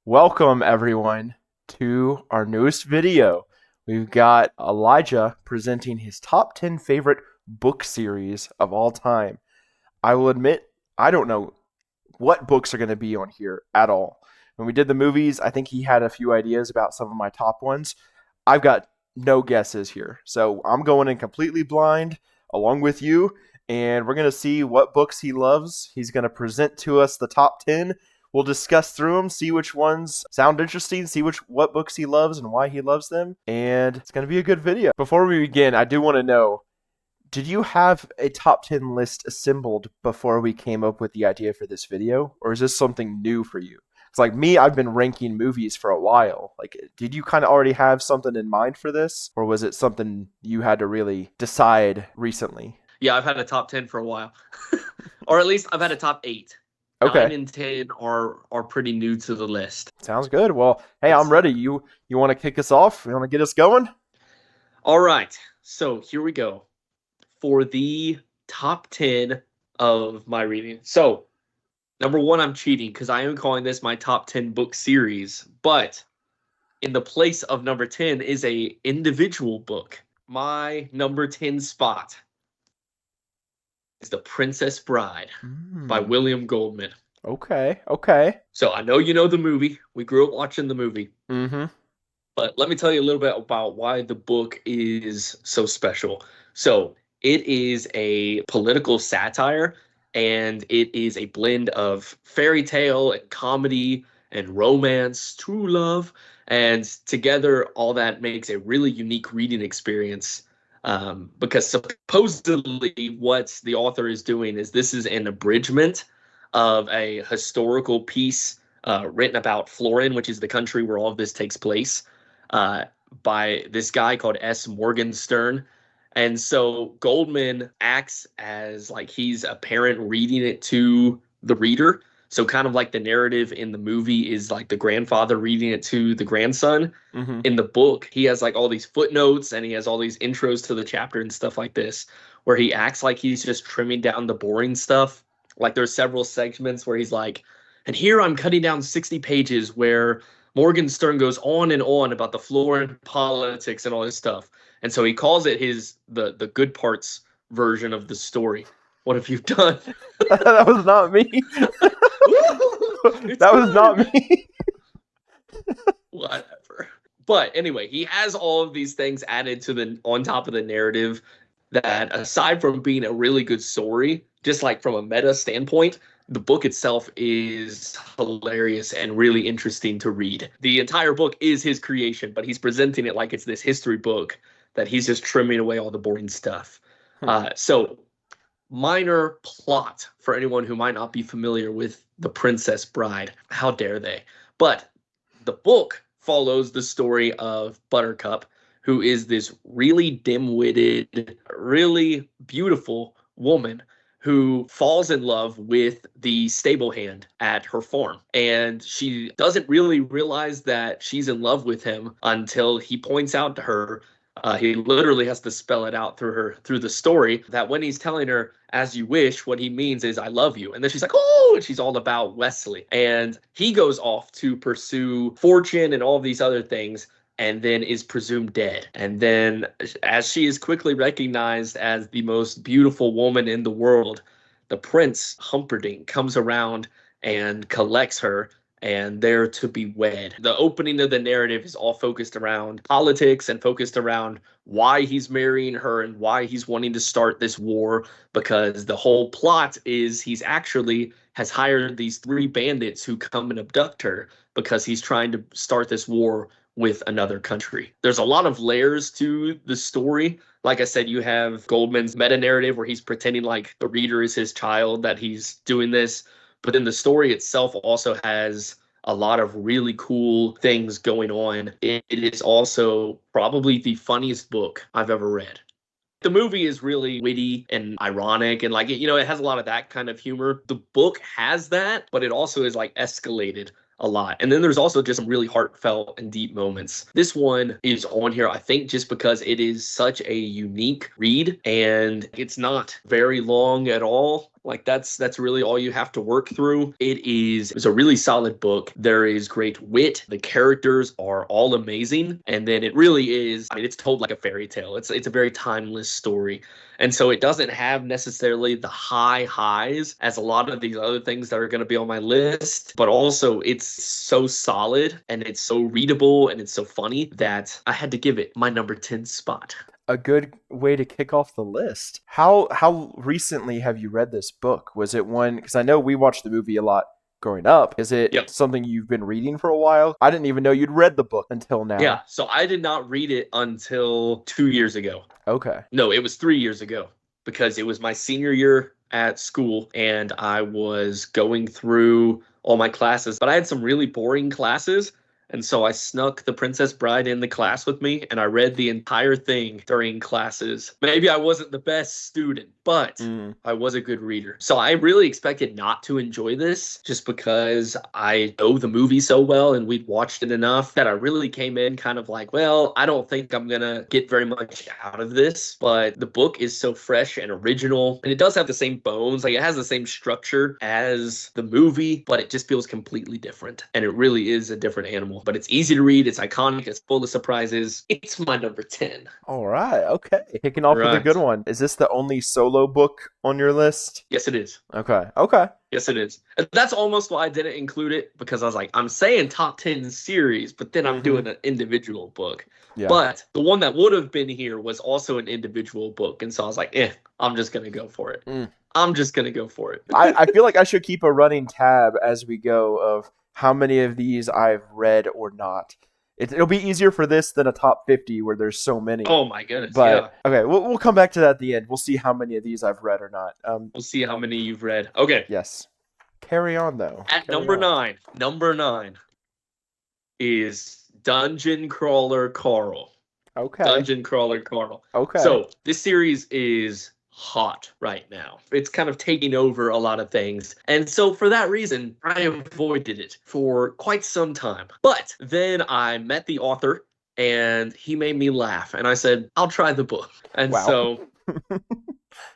Welcome, everyone, to our newest video. We've got Elijah presenting his top 10 favorite book series of all time. I will admit, I don't know what books are going to be on here at all. When we did the movies, I think he had a few ideas about some of my top ones. I've got no guesses here. So I'm going in completely blind along with you, and we're going to see what books he loves. He's going to present to us the top 10. We'll discuss through them, see which ones sound interesting, see what books he loves and why he loves them, and it's going to be a good video. Before we begin, I do want to know, did you have a top 10 list assembled before we came up with the idea for this video? Or is this something new for you? It's like me, I've been ranking movies for a while. Like, did you kind of already have something in mind for this? Or was it something you had to really decide recently? Yeah, I've had a top 10 for a while. Or at least I've had a top 8. Okay, 9 and 10 are pretty new to the list. sounds good. Well, hey, Let's I'm see. ready. You want to kick us off? You want to get us going? All right. So here we go for the top 10 of my reading. So, number 1, I'm cheating because I am calling this my top 10 book series, but in the place of number 10 is a individual book. My number 10 spot is The Princess Bride by Hmm. William Goldman. Okay, okay. So I know you know the movie. We grew up watching the movie. Mm-hmm. But let me tell you a little bit about why the book is so special. So, it is a political satire, and it is a blend of fairy tale and comedy and romance, true love, and together all that makes a really unique reading experience. Because supposedly, what the author is doing is this is an abridgment of a historical piece written about Florin, which is the country where all of this takes place, uh, by this guy called S. Morgenstern. And so Goldman acts as like he's a parent reading it to the reader. So kind of like the narrative in the movie is like the grandfather reading it to the grandson. Mm-hmm. In the book, he has like all these footnotes and he has all these intros to the chapter and stuff like this, where he acts like he's just trimming down the boring stuff. Like there's several segments where he's like, and here I'm cutting down 60 pages where Morgenstern goes on and on about the Florin politics and all this stuff. And so he calls it the good parts version of the story. What have you done? That was not me. It's That was not good. me. Whatever. But anyway, he has all of these things added to the on top of the narrative that aside from being a really good story, just like from a meta standpoint, the book itself is hilarious and really interesting to read. The entire book is his creation, but he's presenting it like it's this history book that he's just trimming away all the boring stuff. So, minor plot for anyone who might not be familiar with The Princess Bride. How dare they? But the book follows the story of Buttercup, who is this really dim-witted, really beautiful woman who falls in love with the stable hand at her farm. And she doesn't really realize that she's in love with him until he points out to her. He literally has to spell it out through the story that when he's telling her as you wish, what he means is I love you. And then she's like, oh, and she's all about Wesley. And he goes off to pursue fortune and all of these other things and then is presumed dead. And then as she is quickly recognized as the most beautiful woman in the world, the prince Humperdinck comes around and collects her, and they're to be wed. The opening of the narrative is all focused around politics and focused around why he's marrying her and why he's wanting to start this war, because the whole plot is he's actually has hired these 3 bandits who come and abduct her because he's trying to start this war with another country. There's a lot of layers to the story. Like I said, you have Goldman's meta narrative where he's pretending like the reader is his child, that he's doing this. But then the story itself also has a lot of really cool things going on. It is also probably the funniest book I've ever read. The movie is really witty and ironic and like it has a lot of that kind of humor. The book has that, but it also is like escalated a lot. And then there's also just some really heartfelt and deep moments. This one is on here, I think, just because it is such a unique read and it's not very long at all. Like that's really all you have to work through. It's a really solid book. There is great wit. The characters are all amazing. And then it really is, I mean, it's told like a fairy tale. It's a very timeless story. And so it doesn't have necessarily the high highs as a lot of these other things that are going to be on my list, but also it's so solid and it's so readable and it's so funny that I had to give it my number 10 spot. A good way to kick off the list. How recently have you read this book? Was it one, because I know we watched the movie a lot growing up. Is it Yep. something you've been reading for a while? I didn't even know you'd read the book until now. Yeah. So I did not read it until 2 years ago. Okay. No, it was 3 years ago because it was my senior year at school and I was going through all my classes, but I had some really boring classes. And so I snuck The Princess Bride in the class with me and I read the entire thing during classes. Maybe I wasn't the best student, but Mm. I was a good reader. So I really expected not to enjoy this just because I know the movie so well and we'd watched it enough that I really came in kind of like, well, I don't think I'm going to get very much out of this. But the book is so fresh and original and it does have the same bones. Like it has the same structure as the movie, but it just feels completely different. And it really is a different animal. But it's easy to read. It's iconic. It's full of surprises. It's my number 10. All right. Okay. Kicking off with a good Right. one. Is this the only solo book on your list? Yes, it is. Okay. Okay. Yes, it is. And that's almost why I didn't include it because I was like, I'm saying top 10 series, but then I'm Mm-hmm. doing an individual book. Yeah. But the one that would have been here was also an individual book. And so I was like, I'm just going to go for it. Mm. I'm just going to go for it. I feel like I should keep a running tab as we go of how many of these I've read or not. It'll be easier for this than a top 50 where there's so many. Oh, my goodness. Yeah. But okay, we'll come back to that at the end. We'll see how many of these I've read or not. We'll see how many you've read. Okay. Yes. Carry on though. At Carry number on. 9 is Dungeon Crawler Carl. Okay. Dungeon Crawler Carl. Okay. So this series is hot right now. It's kind of taking over a lot of things. And so for that reason, I avoided it for quite some time. But then I met the author and he made me laugh. And I said, I'll try the book. And Wow. so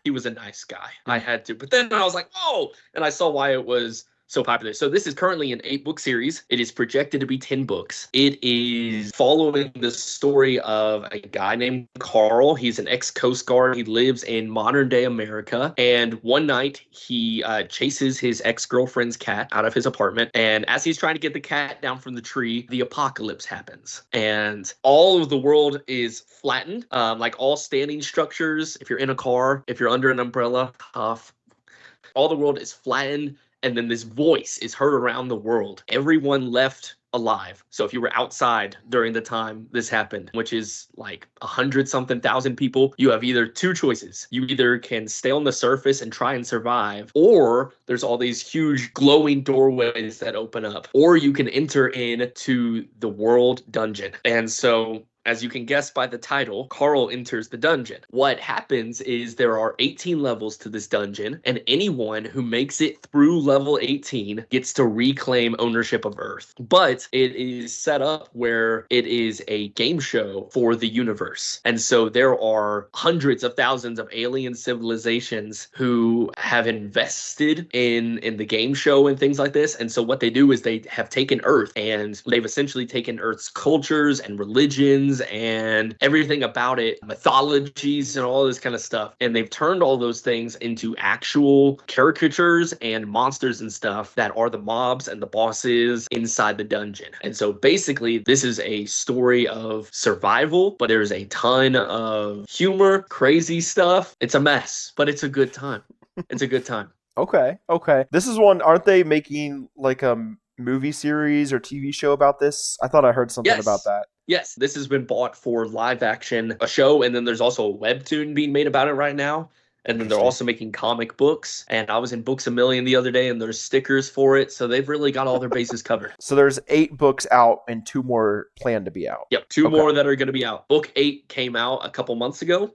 he was a nice guy. I had to. But then I was like, whoa. And I saw why it was so popular. So this is currently an 8-book series. It is projected to be 10 books. It is following the story of a guy named Carl. He's an ex-Coast Guard. He lives in modern day America. And one night he chases his ex-girlfriend's cat out of his apartment. And as he's trying to get the cat down from the tree, the apocalypse happens. And all of the world is flattened, like all standing structures. If you're in a car, if you're under an umbrella, all the world is flattened. And then this voice is heard around the world. Everyone left alive. So if you were outside during the time this happened, which is like 100-something thousand people, you have either two choices. You either can stay on the surface and try and survive, or there's all these huge glowing doorways that open up, or you can enter into the world dungeon. And so as you can guess by the title, Carl enters the dungeon. What happens is there are 18 levels to this dungeon, and anyone who makes it through level 18 gets to reclaim ownership of Earth. But it is set up where it is a game show for the universe. And so there are hundreds of thousands of alien civilizations who have invested in the game show and things like this. And so what they do is they have taken Earth and they've essentially taken Earth's cultures and religions and everything about it, mythologies and all this kind of stuff. And they've turned all those things into actual caricatures and monsters and stuff that are the mobs and the bosses inside the dungeon. And so basically, this is a story of survival, but there's a ton of humor, crazy stuff. It's a mess, but it's a good time. It's a good time. Okay. Okay. This is one. Aren't they making like a movie series or TV show about this? I thought I heard something about that. Yes, this has been bought for live action, a show, and then there's also a webtoon being made about it right now. And then they're also making comic books. And I was in Books A Million the other day, and there's stickers for it. So they've really got all their bases covered. So there's 8 books out and 2 more planned to be out. Yep, 2 more that are going to be out. Book 8 came out a couple months ago.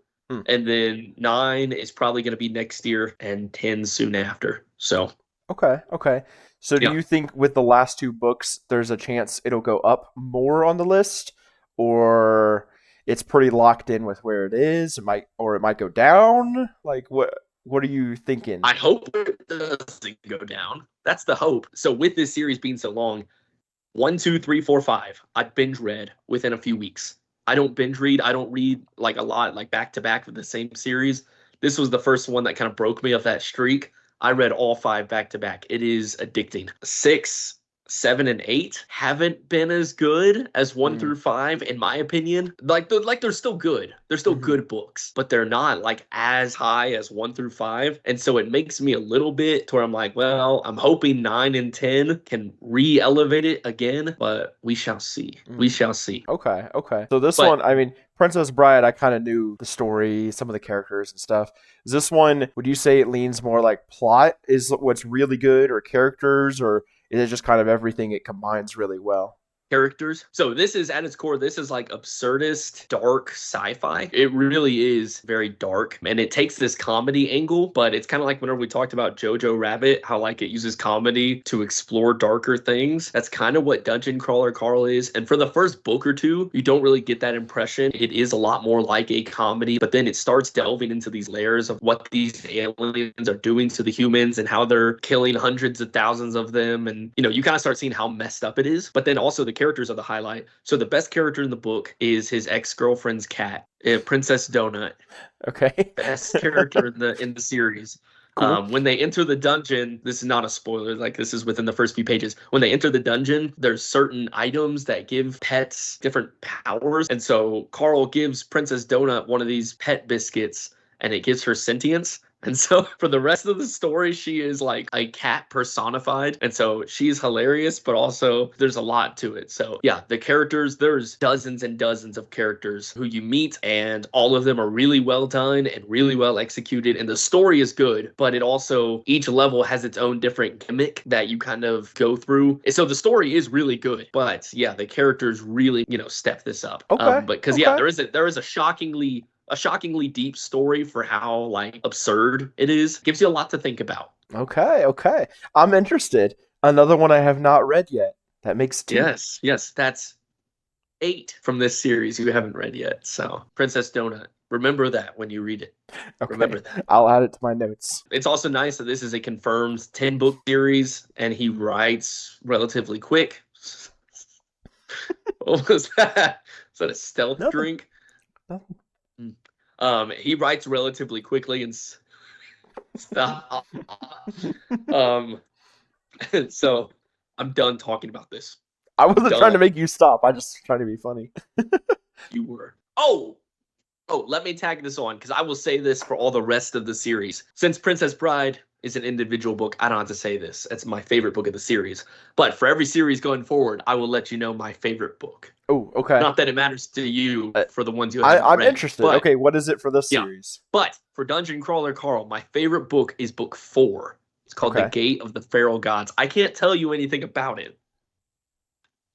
And then 9 is probably going to be next year, and 10 soon after. So. Okay. So do you think with the last 2 books, there's a chance it'll go up more on the list? Or it's pretty locked in with where it is? It might go down? Like what What are you thinking? I hope it doesn't go down. That's the hope. So with this series being so long, one, two, three, four, five, I binge read within a few weeks. I don't binge read. I don't read like a lot, like back to back with the same series. This was the first one that kind of broke me of that streak. I read all five back to back. It is addicting. Six, seven, and eight haven't been as good as one Mm, through five, in my opinion. They're still good. They're still hmm good books, but they're not like as high as one through five. And so it makes me a little bit to where I'm like, well, I'm hoping nine and 10 can re-elevate it again, but we shall see. We mm. shall see. Okay, okay. So this But one, I mean, Princess Bride, I kind of knew the story, some of the characters and stuff. Is this one, would you say it leans more like plot is what's really good, or characters, or is it just kind of everything it combines really well? characters. So this is at its core, this is like absurdist, dark sci-fi. It really is very dark, and it takes this comedy angle, but it's kind of like whenever we talked about Jojo Rabbit, how like it uses comedy to explore darker things. That's kind of what Dungeon Crawler Carl is. And for the first book or two, you don't really get that impression. It is a lot more like a comedy, but then it starts delving into these layers of what these aliens are doing to the humans and how they're killing hundreds of thousands of them. And you kind of start seeing how messed up it is. But then also the characters are the highlight. So the best character in the book is his ex-girlfriend's cat, Princess Donut. Okay. Best character in the series. Cool. When they enter the dungeon, this is not a spoiler, like this is within the first few pages. When they enter the dungeon, there's certain items that give pets different powers. And so Carl gives Princess Donut one of these pet biscuits and it gives her sentience. And so for the rest of the story, she is like a cat personified. And so she's hilarious, but also there's a lot to it. So yeah, the characters, there's dozens and dozens of characters who you meet, and all of them are really well done and really well executed. And the story is good, but it also, each level has its own different gimmick that you kind of go through. And so the story is really good, but yeah, the characters really, step this up. Okay. But because yeah, Okay. there is a shockingly deep story for how like absurd it is. Gives you a lot to think about. Okay. Okay. I'm interested. Another one I have not read yet. That makes two. Yes, yes, that's 8 from this series you haven't read yet. So, Princess Donut. Remember that when you read it. Okay. Remember that. I'll add it to my notes. It's also nice that this is a confirmed 10 book series and he writes relatively quick. What was that? Is that a stealth Nothing. drink? Nothing. He writes relatively quickly and stop. Um, so I'm done talking about this. I wasn't trying to Done. make you stop. I just trying to be funny. You were. Oh, let me tag this on because I will say this for all the rest of the series. Since Princess Bride is an individual book, I don't have to say this. It's my favorite book of the series. But for every series going forward, I will let you know my favorite book. Oh, okay. Not that it matters to you Uh, for the ones you haven't I'm read. interested. But Okay, what is it for this yeah, series? but for Dungeon Crawler Carl, my favorite book is book 4. It's called The Okay. Gate of the Feral Gods. I can't tell you anything about it,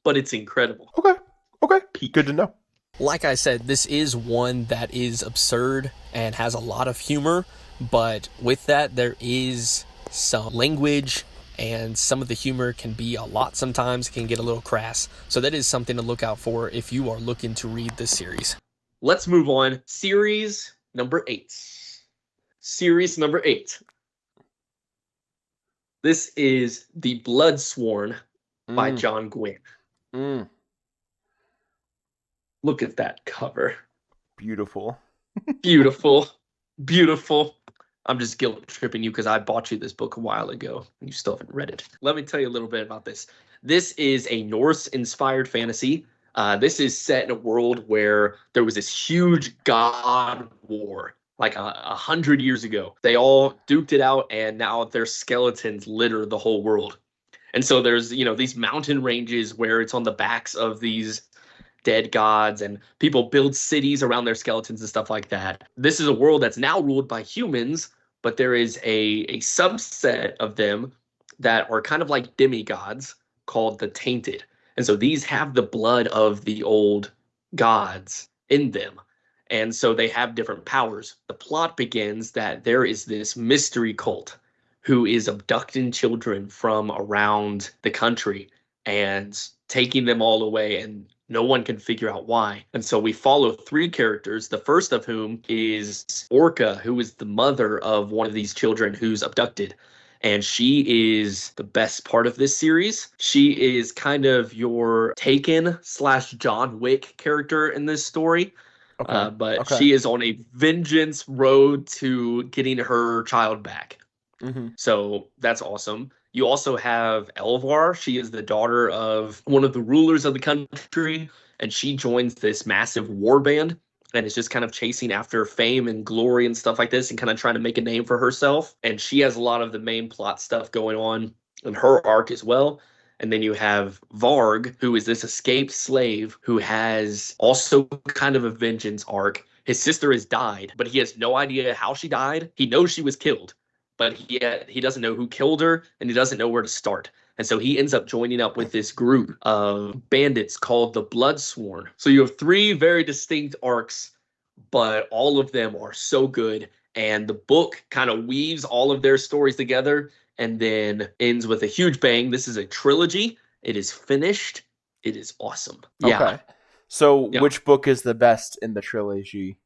but it's incredible. Okay. Okay. Peak. Good to know. Like I said, this is one that is absurd and has a lot of humor, but with that, there is some language, and some of the humor can be a lot sometimes. It can get a little crass. So that is something to look out for if you are looking to read this series. Let's move on. Series number 8. Series number 8. This is The Bloodsworn by Mm, John Gwynne. mm, Look at that cover. beautiful. Beautiful. Beautiful. I'm just guilt tripping you because I bought you this book a while ago and you still haven't read it. Let me tell you a little bit about this. This is a Norse-inspired fantasy. This is set in a world where there was this huge god war, like 100 years ago. They all duked it out, and now their skeletons litter the whole world. And so there's, these mountain ranges where it's on the backs of these dead gods, and people build cities around their skeletons and stuff like that. This is a world that's now ruled by humans, but there is a subset of them that are kind of like demigods called the Tainted. And so these have the blood of the old gods in them. And so they have different powers. The plot begins that there is this mystery cult who is abducting children from around the country and taking them all away and No one can figure out why. And so we follow three characters, the first of whom is Orca, who is the mother of one of these children who's abducted. And she is the best part of this series. She is kind of your Taken slash John Wick character in this story. Okay. But Okay. she is on a vengeance road to getting her child back. Mm-hmm. So that's awesome. You also have Elvar. She is the daughter of one of the rulers of the country, and she joins this massive war band and is just kind of chasing after fame and glory and stuff like this and kind of trying to make a name for herself. And she has a lot of the main plot stuff going on in her arc as well. And then you have Varg, who is this escaped slave who has also kind of a vengeance arc. His sister has died, but he has no idea how she died. He knows she was killed, but he doesn't know who killed her, and he doesn't know where to start. And so he ends up joining up with this group of bandits called the Bloodsworn. So you have three very distinct arcs, but all of them are so good. And the book kind of weaves all of their stories together and then ends with a huge bang. This is a trilogy. It is finished. It is awesome. Yeah. Okay. So Yeah. which book is the best in the trilogy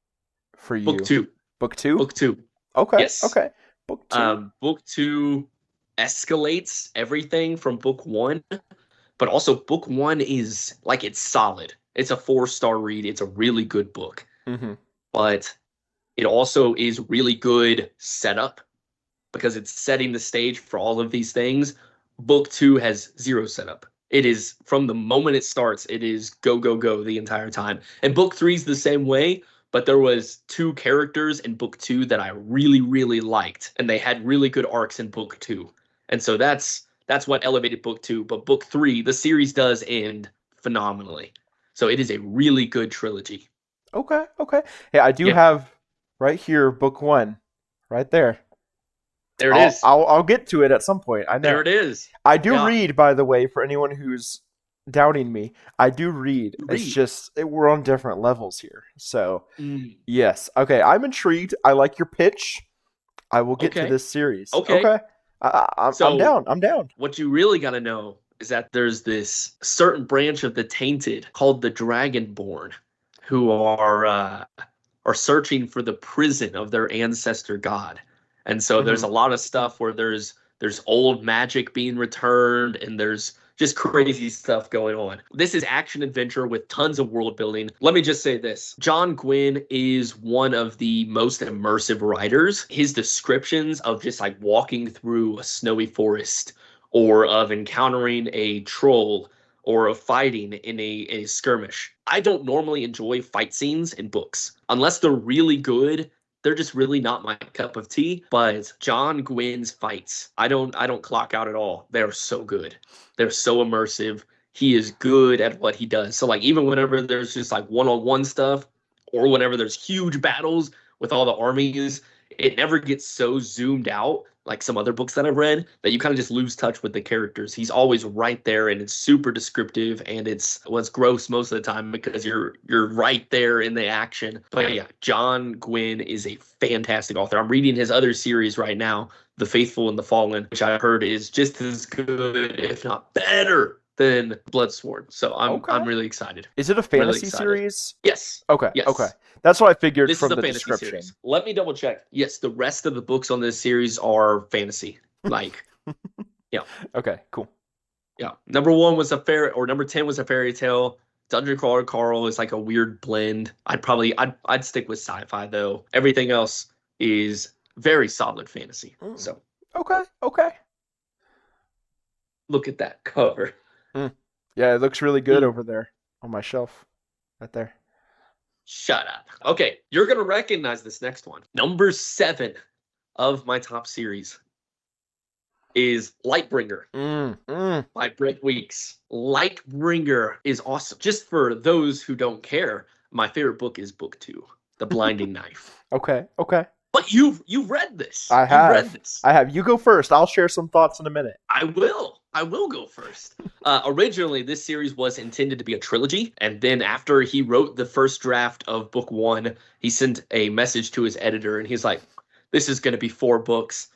for you? Book two. Book two? Book two. Okay. Yes. Okay. Book two. Book two escalates everything from book one, but also book one is like it's solid. It's a 4-star read. It's a really good book, Mm-hmm. but it also is really good setup because it's setting the stage for all of these things. Book two has zero setup. It is from the moment it starts, it is go, go, go the entire time. And book three is the same way, but there was two characters in book two that I really, really liked, and they had really good arcs in book two. And so that's what elevated book two. But book three, the series does end phenomenally. So it is a really good trilogy. Okay. Okay. Hey, I do Yeah. have right here book one, right there. There it is. I'll get to it at some point. I know. There it is. I do Yeah. read, by the way, for anyone who's doubting me. I do read. You It's read. just we're on different levels here. So Mm. yes. Okay. I'm intrigued. I like your pitch. I will get to Okay. this series. Okay. Okay. I'm So- down. I'm down. What you really got to know is that there's this certain branch of the tainted called the Dragonborn, who are searching for the prison of their ancestor god. And so there's a lot of stuff where there's old magic being returned, and there's just crazy stuff going on. This is action adventure with tons of world building. Let me just say this. John Gwynne is one of the most immersive writers. His descriptions of just like walking through a snowy forest, or of encountering a troll, or of fighting in a skirmish. I don't normally enjoy fight scenes in books. Unless they're really good, they're just really not my cup of tea. But John Gwynne's fights, I don't clock out at all. They're so good. They're so immersive. He is good at what he does. So like even whenever there's just like one-on-one stuff, or whenever there's huge battles with all the armies, it never gets so zoomed out like some other books that I've read that you kind of just lose touch with the characters. He's always right there, and it's super descriptive, and it's gross most of the time because you're right there in the action. But yeah, John Gwynne is a fantastic author. I'm reading his other series right now, The Faithful and the Fallen, which I heard is just as good, if not better, than Bloodsworn. So I'm really excited. Is it a fantasy series? Yes. Okay. Yes. Okay. That's what I figured This from is a the fantasy description. series. Let me double check. Yes, the rest of the books on this series are fantasy. Like, yeah. Okay. Cool. Yeah. Number 1 was number 10 was a fairy tale. Dungeon Crawler Carl is like a weird blend. I'd stick with sci-fi though. Everything else is very solid fantasy. So Okay. Okay. look at that cover. Yeah, it looks really good over there on my shelf, right there. Shut up. Okay, you're gonna recognize this next one. Number 7 of my top series is Lightbringer by Brett Weeks. Lightbringer is awesome. Just for those who don't care, my favorite book is book 2, The Blinding Knife. Okay. Okay. But you've read this. I have. You've read this. I have. You go first. I'll share some thoughts in a minute. I will go first. Originally, this series was intended to be a trilogy, and then after he wrote the first draft of book 1, he sent a message to his editor, and he's like, "This is going to be 4 books."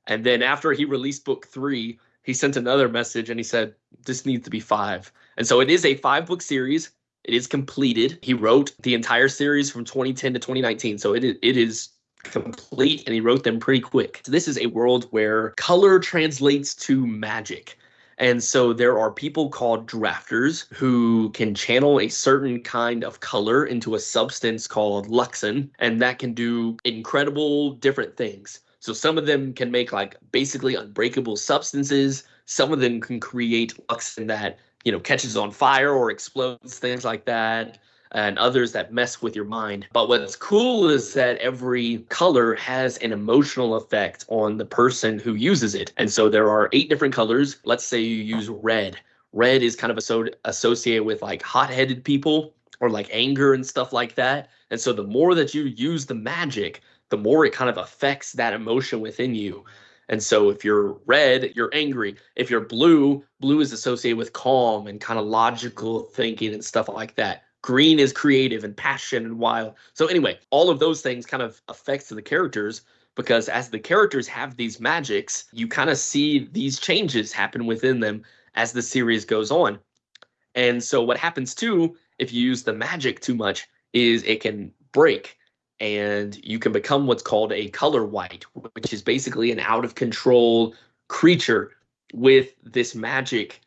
And then after he released book 3, he sent another message, and he said, "This needs to be 5." And so it is a 5-book series. It is completed. He wrote the entire series from 2010 to 2019, so it is complete, and he wrote them pretty quick. So this is a world where color translates to magic. And so there are people called drafters who can channel a certain kind of color into a substance called luxin, and that can do incredible different things. So some of them can make like basically unbreakable substances. Some of them can create luxin that, catches on fire or explodes, things like that, and others that mess with your mind. But what's cool is that every color has an emotional effect on the person who uses it. And so there are 8 different colors. Let's say you use red. Red is kind of associated with like hot-headed people or like anger and stuff like that. And so the more that you use the magic, the more it kind of affects that emotion within you. And so if you're red, you're angry. If you're blue, blue is associated with calm and kind of logical thinking and stuff like that. Green is creative and passion and wild. So anyway, all of those things kind of affects the characters, because as the characters have these magics, you kind of see these changes happen within them as the series goes on. And so what happens too, if you use the magic too much, is it can break and you can become what's called a color white, which is basically an out of control creature with this magic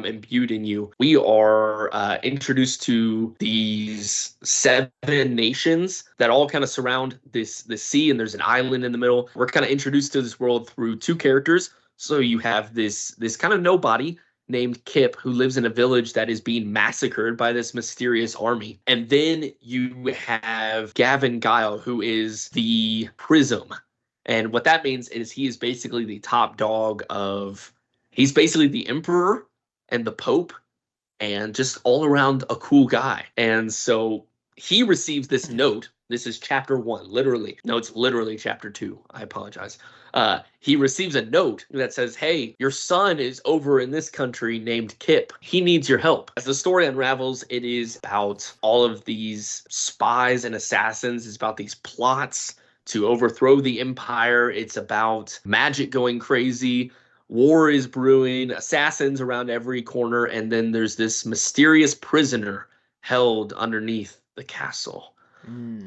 imbued in you. We are introduced to these 7 nations that all kind of surround this sea, and there's an island in the middle. We're kind of introduced to this world through 2 characters. So you have this kind of nobody named Kip, who lives in a village that is being massacred by this mysterious army. And then you have Gavin Guile, who is the Prism. And what that means is he is basically the top dog of... He's basically the emperor and the pope and just all around a cool guy. And so he receives this note. This is chapter 1, literally. No, it's literally chapter 2. I apologize. He receives a note that says, hey, your son is over in this country named Kip. He needs your help. As the story unravels, it is about all of these spies and assassins. It's about these plots to overthrow the empire. It's about magic going crazy. War is brewing, assassins around every corner, and then there's this mysterious prisoner held underneath the castle.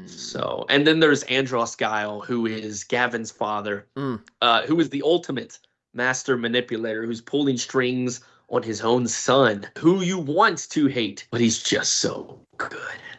So, and then there's Andros Guile, who is Gavin's father, who is the ultimate master manipulator, who's pulling strings on his own son, who you want to hate, but he's just so good.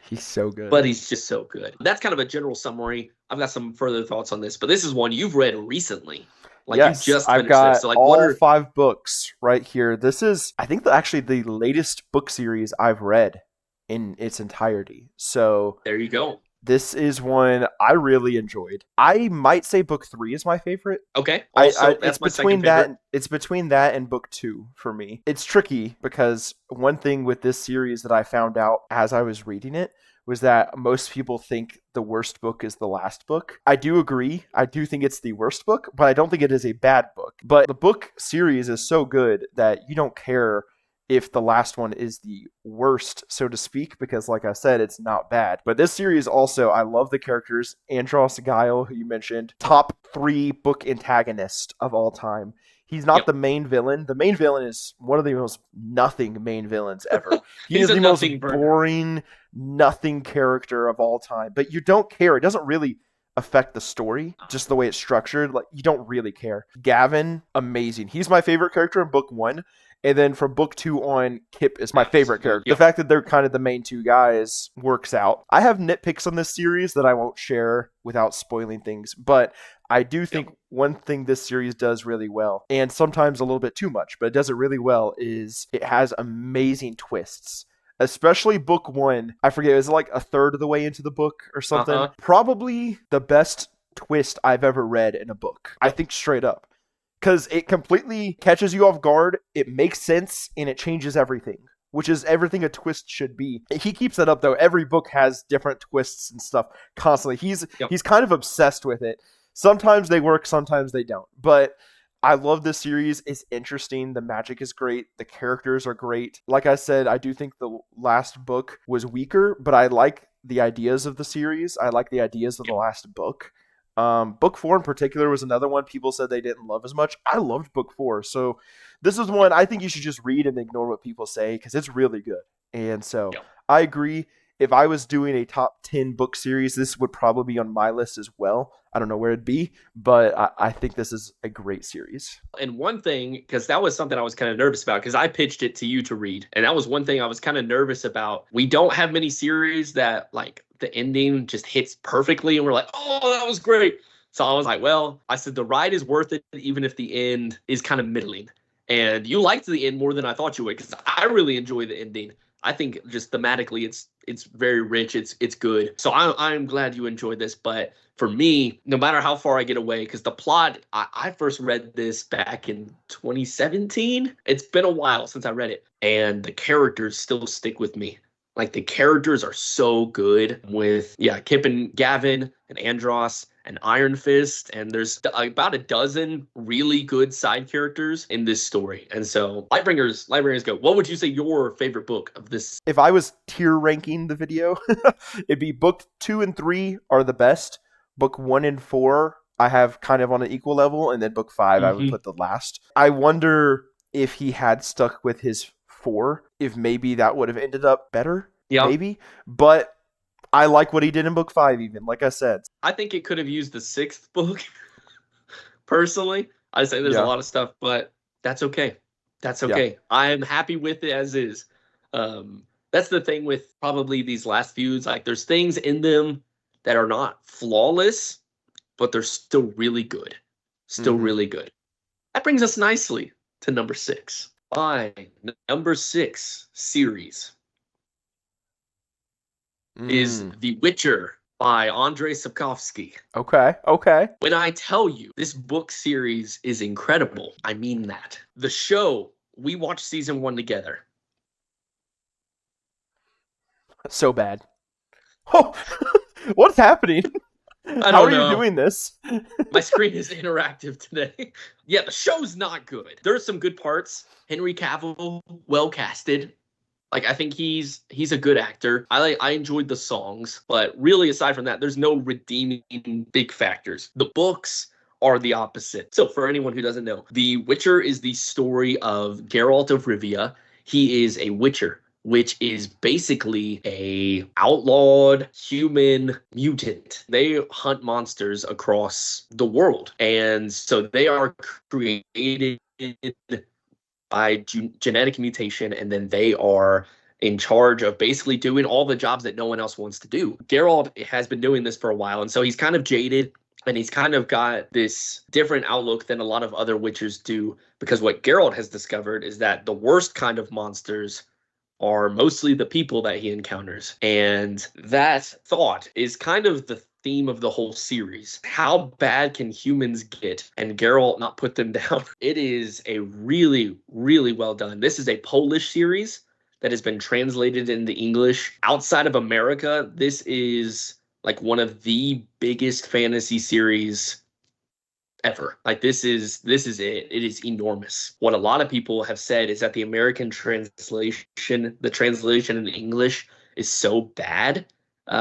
He's so good. But he's just so good. That's kind of a general summary. I've got some further thoughts on this, but this is one you've read recently. Like, yes, you just I've got this. So, like, all 5 books right here. This is, I think, actually the latest book series I've read in its entirety. So there you go. This is one I really enjoyed. I might say book 3 is my favorite. Okay. Also, that's my second favorite. It's between that and book 2 for me. It's tricky because one thing with this series that I found out as I was reading it was that most people think the worst book is the last book. I do agree. I do think it's the worst book, but I don't think it is a bad book. But the book series is so good that you don't care if the last one is the worst, so to speak, because like I said, it's not bad. But this series also, I love the characters. Andros Guile, who you mentioned, top 3 book antagonist of all time. He's not the main villain. The main villain is one of the most nothing main villains ever. He is the most boring, nothing character of all time. But you don't care. It doesn't really affect the story, just the way it's structured. Like, you don't really care. Gavin, amazing. He's my favorite character in book 1. And then from book 2 on, Kip is my favorite character. The fact that they're kind of the main 2 guys works out. I have nitpicks on this series that I won't share without spoiling things, but I do think one thing this series does really well, and sometimes a little bit too much, but it does it really well, is it has amazing twists. Especially book 1. I forget, it was like a third of the way into the book or something. Probably the best twist I've ever read in a book. I think straight up. Because it completely catches you off guard, it makes sense, and it changes everything, which is everything a twist should be. He keeps that up, though. Every book has different twists and stuff constantly. He's kind of obsessed with it. Sometimes they work, sometimes they don't. But I love this series. It's interesting. The magic is great. The characters are great. Like I said, I do think the last book was weaker, but I like the ideas of the series. I like the ideas of the last book. Book 4 in particular was another one people said they didn't love as much. I loved book 4, so this is one I think you should just read and ignore what people say because it's really good. And so I agree. If I was doing a top 10 book series, this would probably be on my list as well. I don't know where it'd be, but I think this is a great series. And one thing, because that was something I was kind of nervous about, because I pitched it to you to read. And that was one thing I was kind of nervous about. We don't have many series that, like, the ending just hits perfectly, and we're like, oh, that was great. So I was like, well, I said the ride is worth it, even if the end is kind of middling. And you liked the end more than I thought you would, because I really enjoy the ending. I think just thematically, it's very rich. It's good. So I'm glad you enjoyed this. But for me, no matter how far I get away, because the plot, I first read this back in 2017. It's been a while since I read it, and the characters still stick with me. Like, the characters are so good with, Kip and Gavin and Andros and Iron Fist, and there's about a dozen really good side characters in this story. And so Lightbringers go. What would you say your favorite book of this? If I was tier ranking the video, it'd be book 2 and 3 are the best. Book 1 and 4 I have kind of on an equal level, and then book 5 I would put the last. I wonder if he had stuck with his 4, if maybe that would have ended up better. Yeah. Maybe. But I like what he did in book 5, even, like I said. I think it could have used the 6th book. Personally, I say there's a lot of stuff, but that's okay. That's okay. Yeah. I'm happy with it as is. That's the thing with probably these last feuds. Like, there's things in them that are not flawless, but they're still really good. Still really good. That brings us nicely to number 6. My number 6 series is The Witcher by Andrei Sapkowski. Okay. When I tell you this book series is incredible, I mean that. The show, we watched season 1 together. So bad. Oh, what's happening? How are you doing this? My screen is interactive today. Yeah, the show's not good. There's some good parts. Henry Cavill, well casted. Like, I think he's a good actor. I enjoyed the songs, but really, aside from that, there's no redeeming big factors. The books are the opposite. So for anyone who doesn't know, The Witcher is the story of Geralt of Rivia. He is a witcher, which is basically a outlawed human mutant. They hunt monsters across the world. And so they are created by genetic mutation, and then they are in charge of basically doing all the jobs that no one else wants to do. Geralt has been doing this for a while, and so he's kind of jaded, and he's kind of got this different outlook than a lot of other witchers do, because what Geralt has discovered is that the worst kind of monsters are mostly the people that he encounters. And that thought is kind of the theme of the whole series. How bad can humans get and Geralt not put them down? It is a really, really well done. This is a Polish series that has been translated into English. Outside of America, this is like one of the biggest fantasy series ever. Like, this is it. It is enormous. What a lot of people have said is that the American translation, the translation in English, is so bad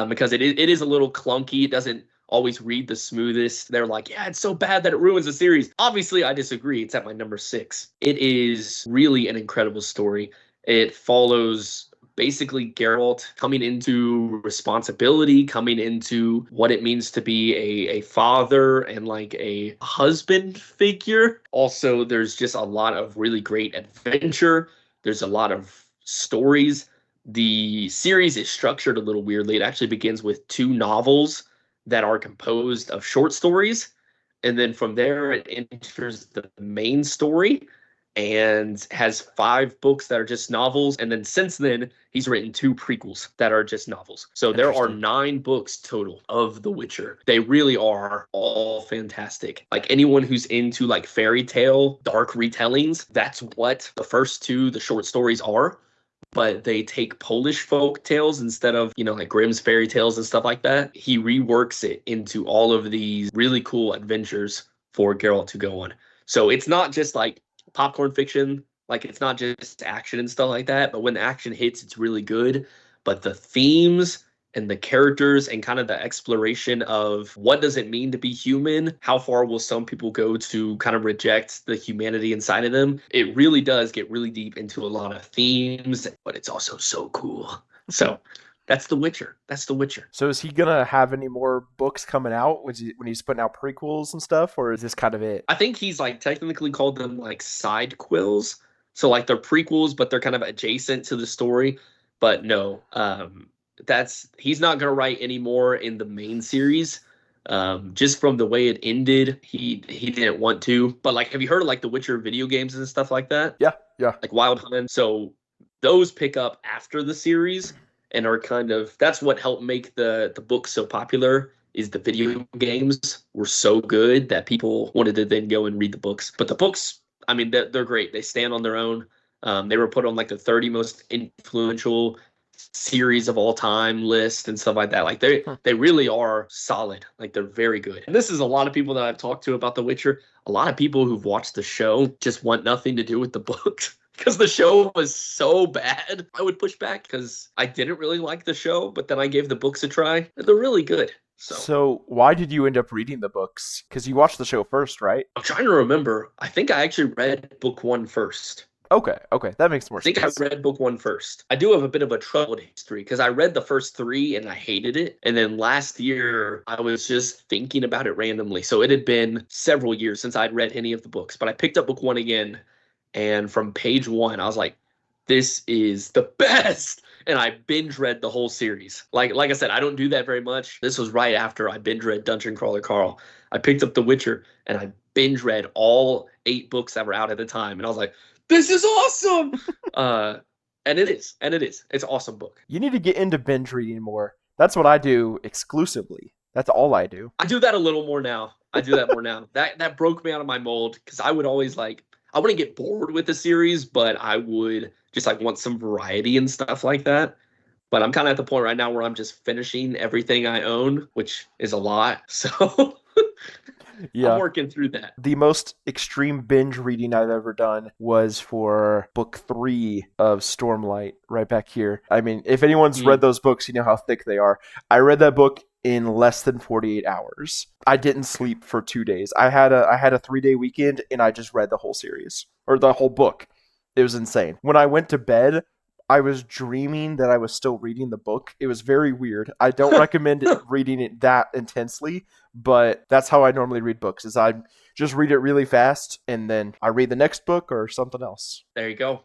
because it is a little clunky. It doesn't always read the smoothest. They're like, yeah, it's so bad that it ruins the series. Obviously, I disagree. It's at my number 6. It is really an incredible story. It follows basically Geralt coming into responsibility, coming into what it means to be a father and like a husband figure. Also, there's just a lot of really great adventure. There's a lot of stories. The series is structured a little weirdly. It actually begins with 2 novels that are composed of short stories. And then from there, it enters the main story and has 5 books that are just novels. And then since then, he's written 2 prequels that are just novels. So there are 9 books total of The Witcher. They really are all fantastic. Like, anyone who's into like fairy tale, dark retellings, that's what the first 2, the short stories are. But they take Polish folk tales instead of, like Grimm's fairy tales and stuff like that. He reworks it into all of these really cool adventures for Geralt to go on. So it's not just like popcorn fiction, like it's not just action and stuff like that, but when the action hits, it's really good. But the themes and the characters and kind of the exploration of what does it mean to be human, how far will some people go to kind of reject the humanity inside of them, it really does get really deep into a lot of themes, but it's also so cool. So that's The Witcher. That's The Witcher. So is he gonna have any more books coming out when he's putting out prequels and stuff, or is this kind of it? I think he's like technically called them like side quills. So like they're prequels, but they're kind of adjacent to the story. But no, that's he's not gonna write any more in the main series. Just from the way it ended, he didn't want to. But like, have you heard of like the Witcher video games and stuff like that? Yeah, yeah. Like Wild Hunt. So those pick up after the series and are kind of that's what helped make the book so popular is the video games were so good that people wanted to then go and read the books. But the books, I mean, they're great. They stand on their own. They were put on like the 30 most influential series of all time list and stuff like that. Like they really are solid. Like they're very good. And this is a lot of people that I've talked to about The Witcher. A lot of people who've watched the show just want nothing to do with the books. Because the show was so bad, I would push back because I didn't really like the show, but then I gave the books a try. They're really good. So why did you end up reading the books? Because you watched the show first, right? I'm trying to remember. I think I actually read book one first. Okay, that makes more I think sense. I read book one first. I do have a bit of a troubled history because I read the first three and I hated it. And then last year, I was just thinking about it randomly. So it had been several years since I'd read any of the books, but I picked up book one again. And from page one, I was like, this is the best. And I binge read the whole series. Like I said, I don't do that very much. This was right after I binge read Dungeon Crawler Carl. I picked up The Witcher and I binge read all 8 books that were out at the time. And I was like, this is awesome. And it is. It's an awesome book. You need to get into binge reading more. That's what I do exclusively. That's all I do. I do that a little more now. That broke me out of my mold because I would always like, I wouldn't get bored with the series, but I would just like want some variety and stuff like that. But I'm kind of at the point right now where I'm just finishing everything I own, which is a lot. So Yeah. I'm working through that. The most extreme binge reading I've ever done was for book 3 of Stormlight, right back here. I mean, if anyone's read those books, you know how thick they are. I read that book in less than 48 hours. I didn't sleep for 2 days. I had a 3-day weekend and I just read the whole series or the whole book. It was insane. When I went to bed, I was dreaming that I was still reading the book. It was very weird. I don't recommend reading it that intensely, but that's how I normally read books. Is I just read it really fast and then I read the next book or something else. There you go.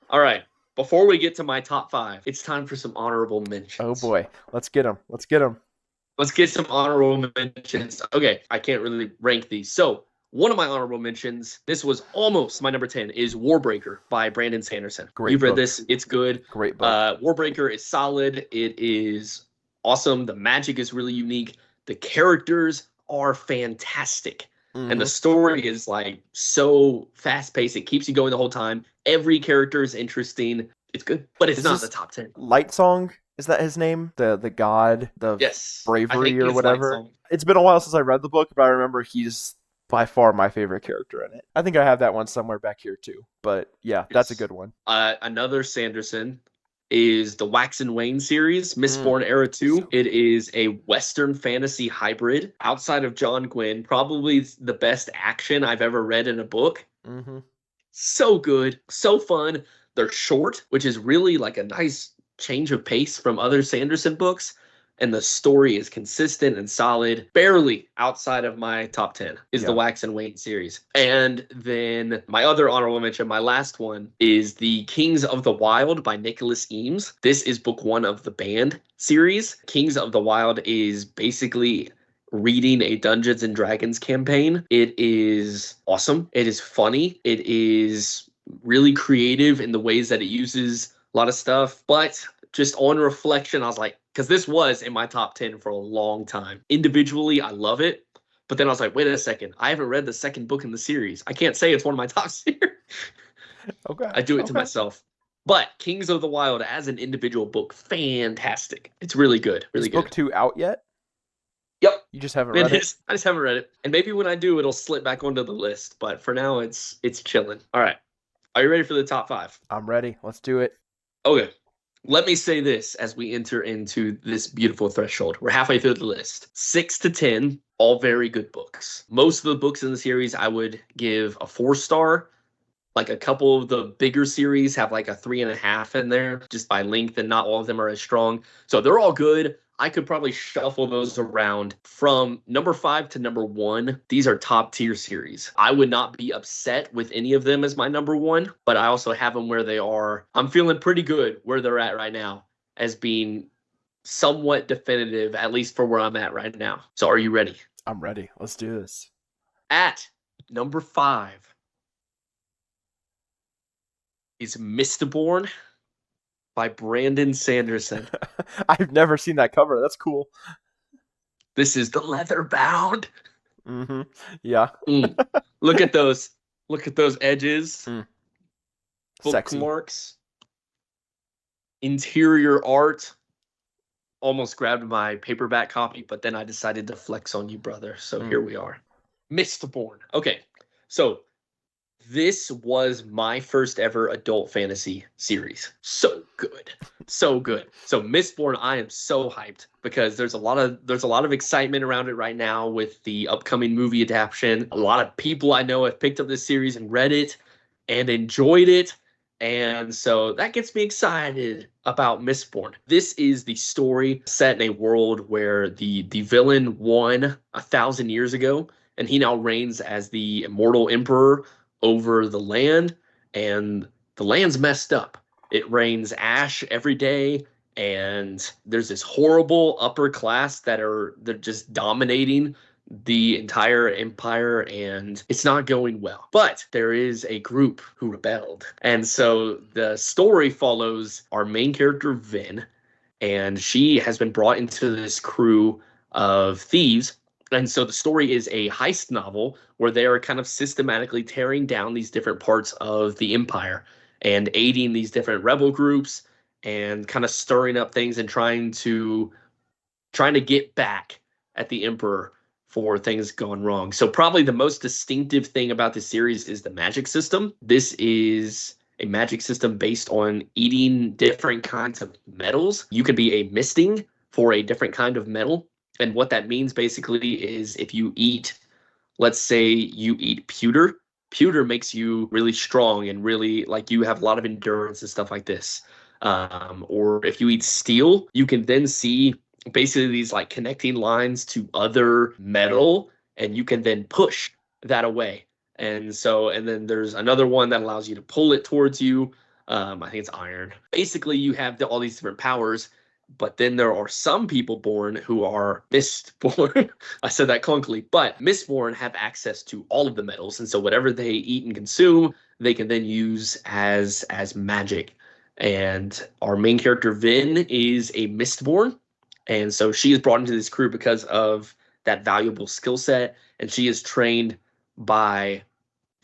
All right. Before we get to my top 5, it's time for some honorable mentions. Oh boy, let's get them. Let's get some honorable mentions. Okay, I can't really rank these. So one of my honorable mentions, this was almost my number 10, is Warbreaker by Brandon Sanderson. Great You've read book. this. It's good. Great book. Warbreaker is solid. It is awesome. The magic is really unique. The characters are fantastic. And the story is like so fast-paced. It keeps you going the whole time. Every character is interesting. It's good, but it's not the top 10. Lightsong, is that his name? The god, the Yes, bravery or whatever. It's been a while since I read the book, but I remember he's by far my favorite character in it. I think I have that one somewhere back here too. But yeah, that's a good one. Another Sanderson is the Wax and Wayne series, Mistborn Era 2. It is a Western fantasy hybrid. Outside of John Gwynne, probably the best action I've ever read in a book. So good, so fun. They're short, which is really like a nice change of pace from other Sanderson books. And the story is consistent and solid. Barely outside of my top 10 is the Wax and Wayne series. And then my other honorable mention, my last one, is the Kings of the Wild by Nicholas Eames. This is book 1 of the Band series. Kings of the Wild is basically reading a Dungeons and Dragons campaign. It is awesome. It is funny. It is really creative in the ways that it uses a lot of stuff. But just on reflection, I was like, because this was in my top 10 for a long time. Individually, I love it. But then I was like, wait a second. I haven't read the second book in the series. I can't say it's one of my tops here. Okay. I do it to myself. But Kings of the Wild as an individual book, fantastic. It's really good. Really good. Is book 2 out yet? Yep. You just haven't read it? I just haven't read it. And maybe when I do, it'll slip back onto the list. But for now, it's chilling. All right. Are you ready for the top 5? I'm ready. Let's do it. Okay. Let me say this as we enter into this beautiful threshold. We're halfway through the list. 6 to 10, all very good books. Most of the books in the series I would give a 4-star. Like a couple of the bigger series have like a 3.5 in there just by length, and not all of them are as strong. So they're all good. I could probably shuffle those around from number 5 to number 1. These are top tier series. I would not be upset with any of them as my number 1, but I also have them where they are. I'm feeling pretty good where they're at right now as being somewhat definitive, at least for where I'm at right now. So are you ready? I'm ready. Let's do this. At number 5 is Mistborn by Brandon Sanderson. I've never seen that cover. That's cool. This is the leather bound. Mm-hmm. Yeah. Look at those. Look at those edges. Sexy. Bookmarks. Interior art. Almost grabbed my paperback copy, but then I decided to flex on you, brother. So here we are. Mistborn. Okay. So this was my first ever adult fantasy series. So good. So good. So Mistborn, I am so hyped because there's a lot of excitement around it right now with the upcoming movie adaptation. A lot of people I know have picked up this series and read it and enjoyed it. And so that gets me excited about Mistborn. This is the story set in a world where the villain won 1,000 years ago, and he now reigns as the immortal emperor over the land, and the land's messed up. It rains ash every day, and there's this horrible upper class they're just dominating the entire empire, and it's not going well. But there is a group who rebelled. And so the story follows our main character, Vin, and she has been brought into this crew of thieves. And so the story is a heist novel where they are kind of systematically tearing down these different parts of the empire and aiding these different rebel groups and kind of stirring up things and trying to get back at the emperor for things going wrong. So probably the most distinctive thing about this series is the magic system. This is a magic system based on eating different kinds of metals. You could be a misting for a different kind of metal. And what that means basically is if you eat, let's say you eat pewter, pewter makes you really strong and really like you have a lot of endurance and stuff like this. Or if you eat steel, you can then see basically these like connecting lines to other metal, and you can then push that away. And then there's another one that allows you to pull it towards you. I think it's iron. Basically, you have all these different powers. But then there are some people born who are Mistborn. I said that clunkily, but Mistborn have access to all of the metals, and so whatever they eat and consume, they can then use as magic. And our main character Vin is a Mistborn, and so she is brought into this crew because of that valuable skill set, and she is trained by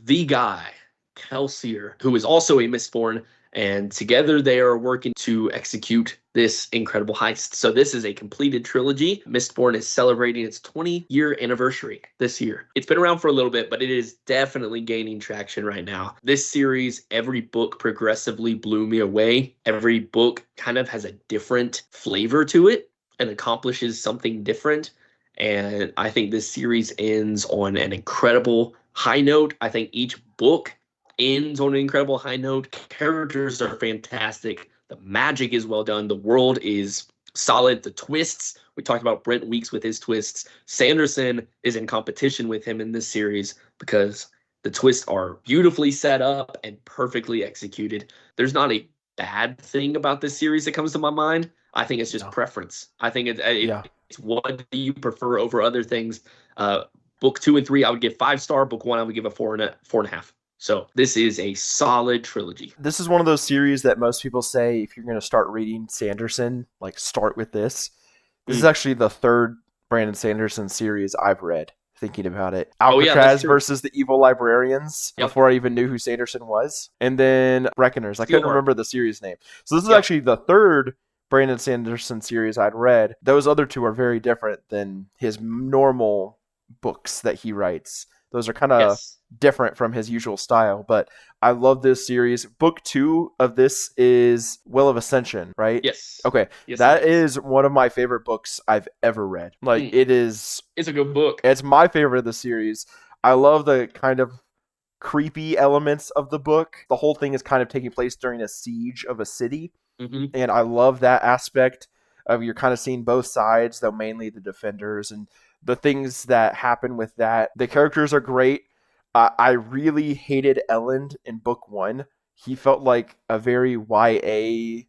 the guy Kelsier, who is also a Mistborn, and together they are working to execute this incredible heist. So this is a completed trilogy. Mistborn is celebrating its 20-year anniversary this year. It's been around for a little bit, but it is definitely gaining traction right now. This series, every book progressively blew me away. Every book kind of has a different flavor to it and accomplishes something different. And I think this series ends on an incredible high note. I think each book ends on an incredible high note. Characters are fantastic. The magic is well done. The world is solid. The twists, we talked about Brent Weeks with his twists. Sanderson is in competition with him in this series because the twists are beautifully set up and perfectly executed. There's not a bad thing about this series that comes to my mind. I think it's just preference. I think it's what do you prefer over other things. Book 2 and 3, I would give 5-star. Book 1, I would give a 4.5. So this is a solid trilogy. This is one of those series that most people say if you're going to start reading Sanderson, like start with this. This is actually the third Brandon Sanderson series I've read, thinking about it. Alcatraz versus the Evil Librarians, before I even knew who Sanderson was. And then Reckoners. I couldn't remember the series name. So this is actually the third Brandon Sanderson series I'd read. Those other two are very different than his normal books that he writes. Those are kind of different from his usual style, but I love this series. Book 2 of this is Will of Ascension, right? Yes. Okay. Yes, that is one of my favorite books I've ever read. Like it's a good book. It's my favorite of the series. I love the kind of creepy elements of the book. The whole thing is kind of taking place during a siege of a city, Mm-hmm. and I love that aspect of you're kind of seeing both sides, though mainly the defenders and the things that happen with that. The characters are great. I really hated Elend in book one. He felt like a very YA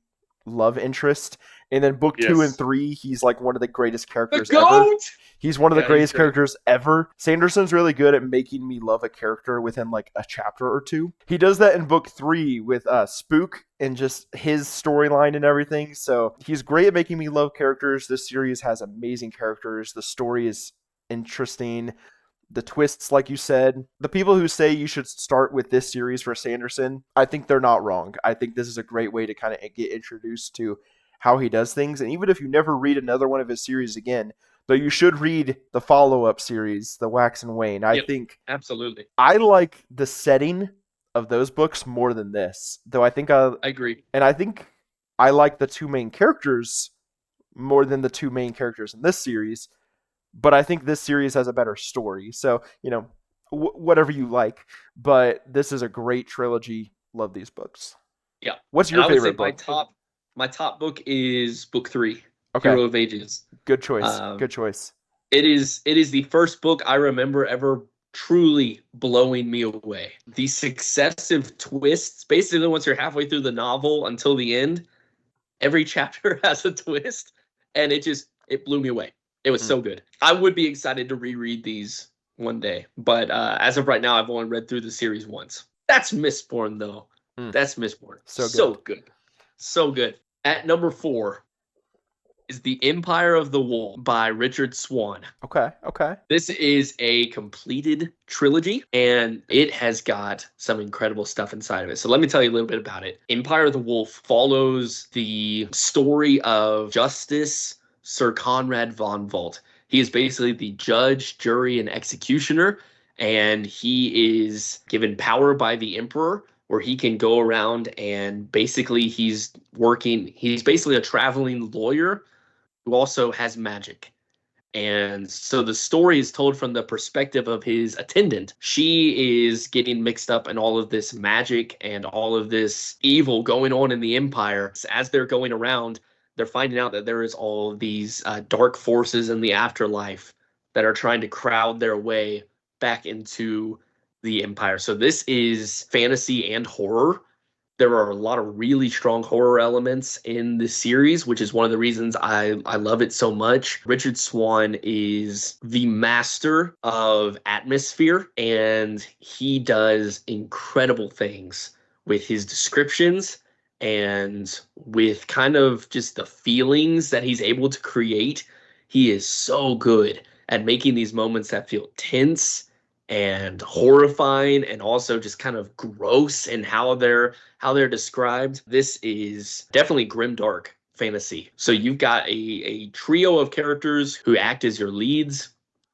love interest. And then book two and Yes. three, he's like one of the greatest The characters ever. goat. He's one of the Yeah, he's greatest great. characters ever. Sanderson's really good at making me love a character within like a chapter or two. He does that in book three with Spook and just his storyline and everything. So he's great at making me love characters. This series has amazing characters. The story is interesting. The twists, like you said, the people who say you should start with this series for Sanderson, I think they're not wrong. I think this is a great way to kind of get introduced to how he does things. And even if you never read another one of his series again, though you should read the follow-up series, the Wax and Wane. I think absolutely. I like the setting of those books more than this, though I think I agree. And I think I like the two main characters more than the two main characters in this series. But I think this series has a better story. So, whatever you like. But this is a great trilogy. Love these books. Yeah. What's your favorite book? My top book is book 3, Okay. Hero of Ages. Good choice. Good choice. It is the first book I remember ever truly blowing me away. The successive twists, basically once you're halfway through the novel until the end, every chapter has a twist, and it blew me away. It was so good. I would be excited to reread these one day, but as of right now, I've only read through the series once. That's Mistborn, though. That's Mistborn. So good. So good. At number 4 is The Empire of the Wolf by Richard Swan. Okay. This is a completed trilogy, and it has got some incredible stuff inside of it. So let me tell you a little bit about it. Empire of the Wolf follows the story of Justice Sir Conrad von Volt. He is basically the judge, jury, and executioner, and he is given power by the emperor where he can go around and basically he's basically a traveling lawyer who also has magic. And so the story is told from the perspective of his attendant. She is getting mixed up in all of this magic and all of this evil going on in the empire. As they're going around, they're finding out that there is all of these dark forces in the afterlife that are trying to crowd their way back into the empire. So this is fantasy and horror. There are a lot of really strong horror elements in this series, which is one of the reasons I love it so much. Richard Swan is the master of atmosphere, and he does incredible things with his descriptions and with kind of just the feelings that he's able to create. He is so good at making these moments that feel tense and horrifying and also just kind of gross in how they're described. This is definitely grimdark fantasy. So you've got a trio of characters who act as your leads,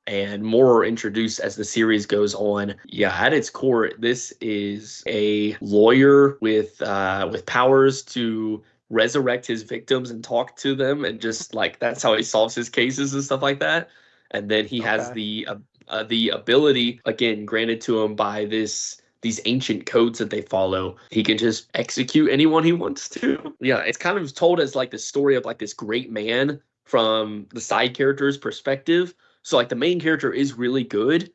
and more are introduced as the series goes on. Yeah, at its core, this is a lawyer with powers to resurrect his victims and talk to them, and just like that's how he solves his cases and stuff like that. And then he has the ability, again, granted to him by these ancient codes that they follow. He can just execute anyone he wants to. Yeah, it's kind of told as like the story of like this great man from the side character's perspective. So like the main character is really good,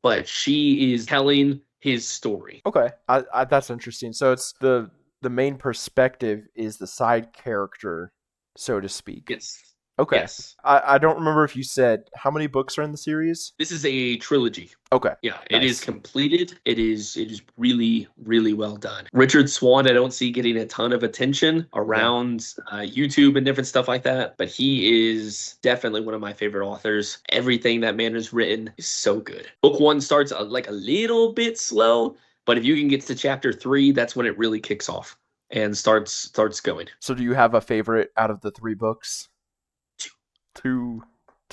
but she is telling his story. Okay, that's interesting. So it's the main perspective is the side character, so to speak. Yes. Okay. Yes. I don't remember if you said how many books are in the series. This is a trilogy. Okay. Yeah, Nice. It is completed. It is really, really well done. Richard Swan, I don't see getting a ton of attention around YouTube and different stuff like that, but he is definitely one of my favorite authors. Everything that man has written is so good. Book 1 starts like a little bit slow, but if you can get to chapter 3, that's when it really kicks off and starts going. So do you have a favorite out of the 3 books? Two.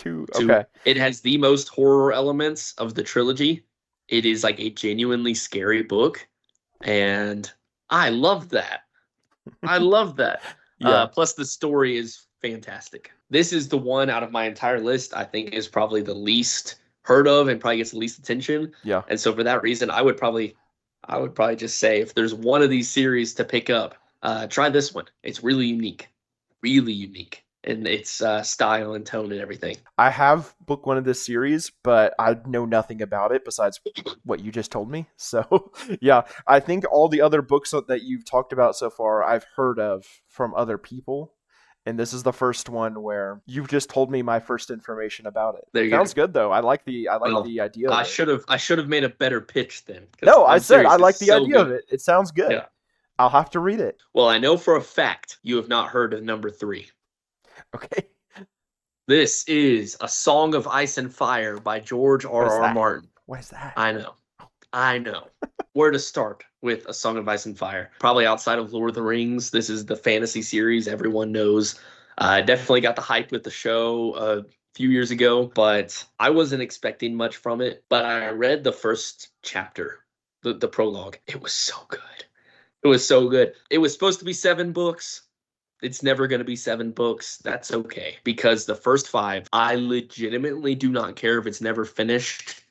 Okay. It has the most horror elements of the trilogy. It is like a genuinely scary book, and I love that. I love that. Yeah. Plus, the story is fantastic. This is the one out of my entire list I think is probably the least heard of and probably gets the least attention. Yeah. And so for that reason, I would probably I would probably just say if there's one of these series to pick up, try this one. It's really unique in its style and tone and everything. I have book one of this series, but I know nothing about it besides what you just told me. So, yeah, I think all the other books that you've talked about so far, I've heard of from other people. And this is the first one where you've just told me my first information about it. There you Sounds go. good though. I like the Well, idea of it. I should have made a better pitch then. 'Cause No, I I'm said I serious, it's like the so idea of good. it. It sounds good. Yeah. I'll have to read it. Well, I know for a fact you have not heard of number 3. Okay. This is A Song of Ice and Fire by George What is R.R. that? Martin. What is that? I know. Where to start with A Song of Ice and Fire? Probably outside of Lord of the Rings. This is the fantasy series everyone knows. Definitely got the hype with the show a few years ago, but I wasn't expecting much from it. But I read the first chapter, the prologue. It was so good. It was so good. It was supposed to be 7 books. It's never going to be 7 books. That's okay. Because the first 5, I legitimately do not care if it's never finished.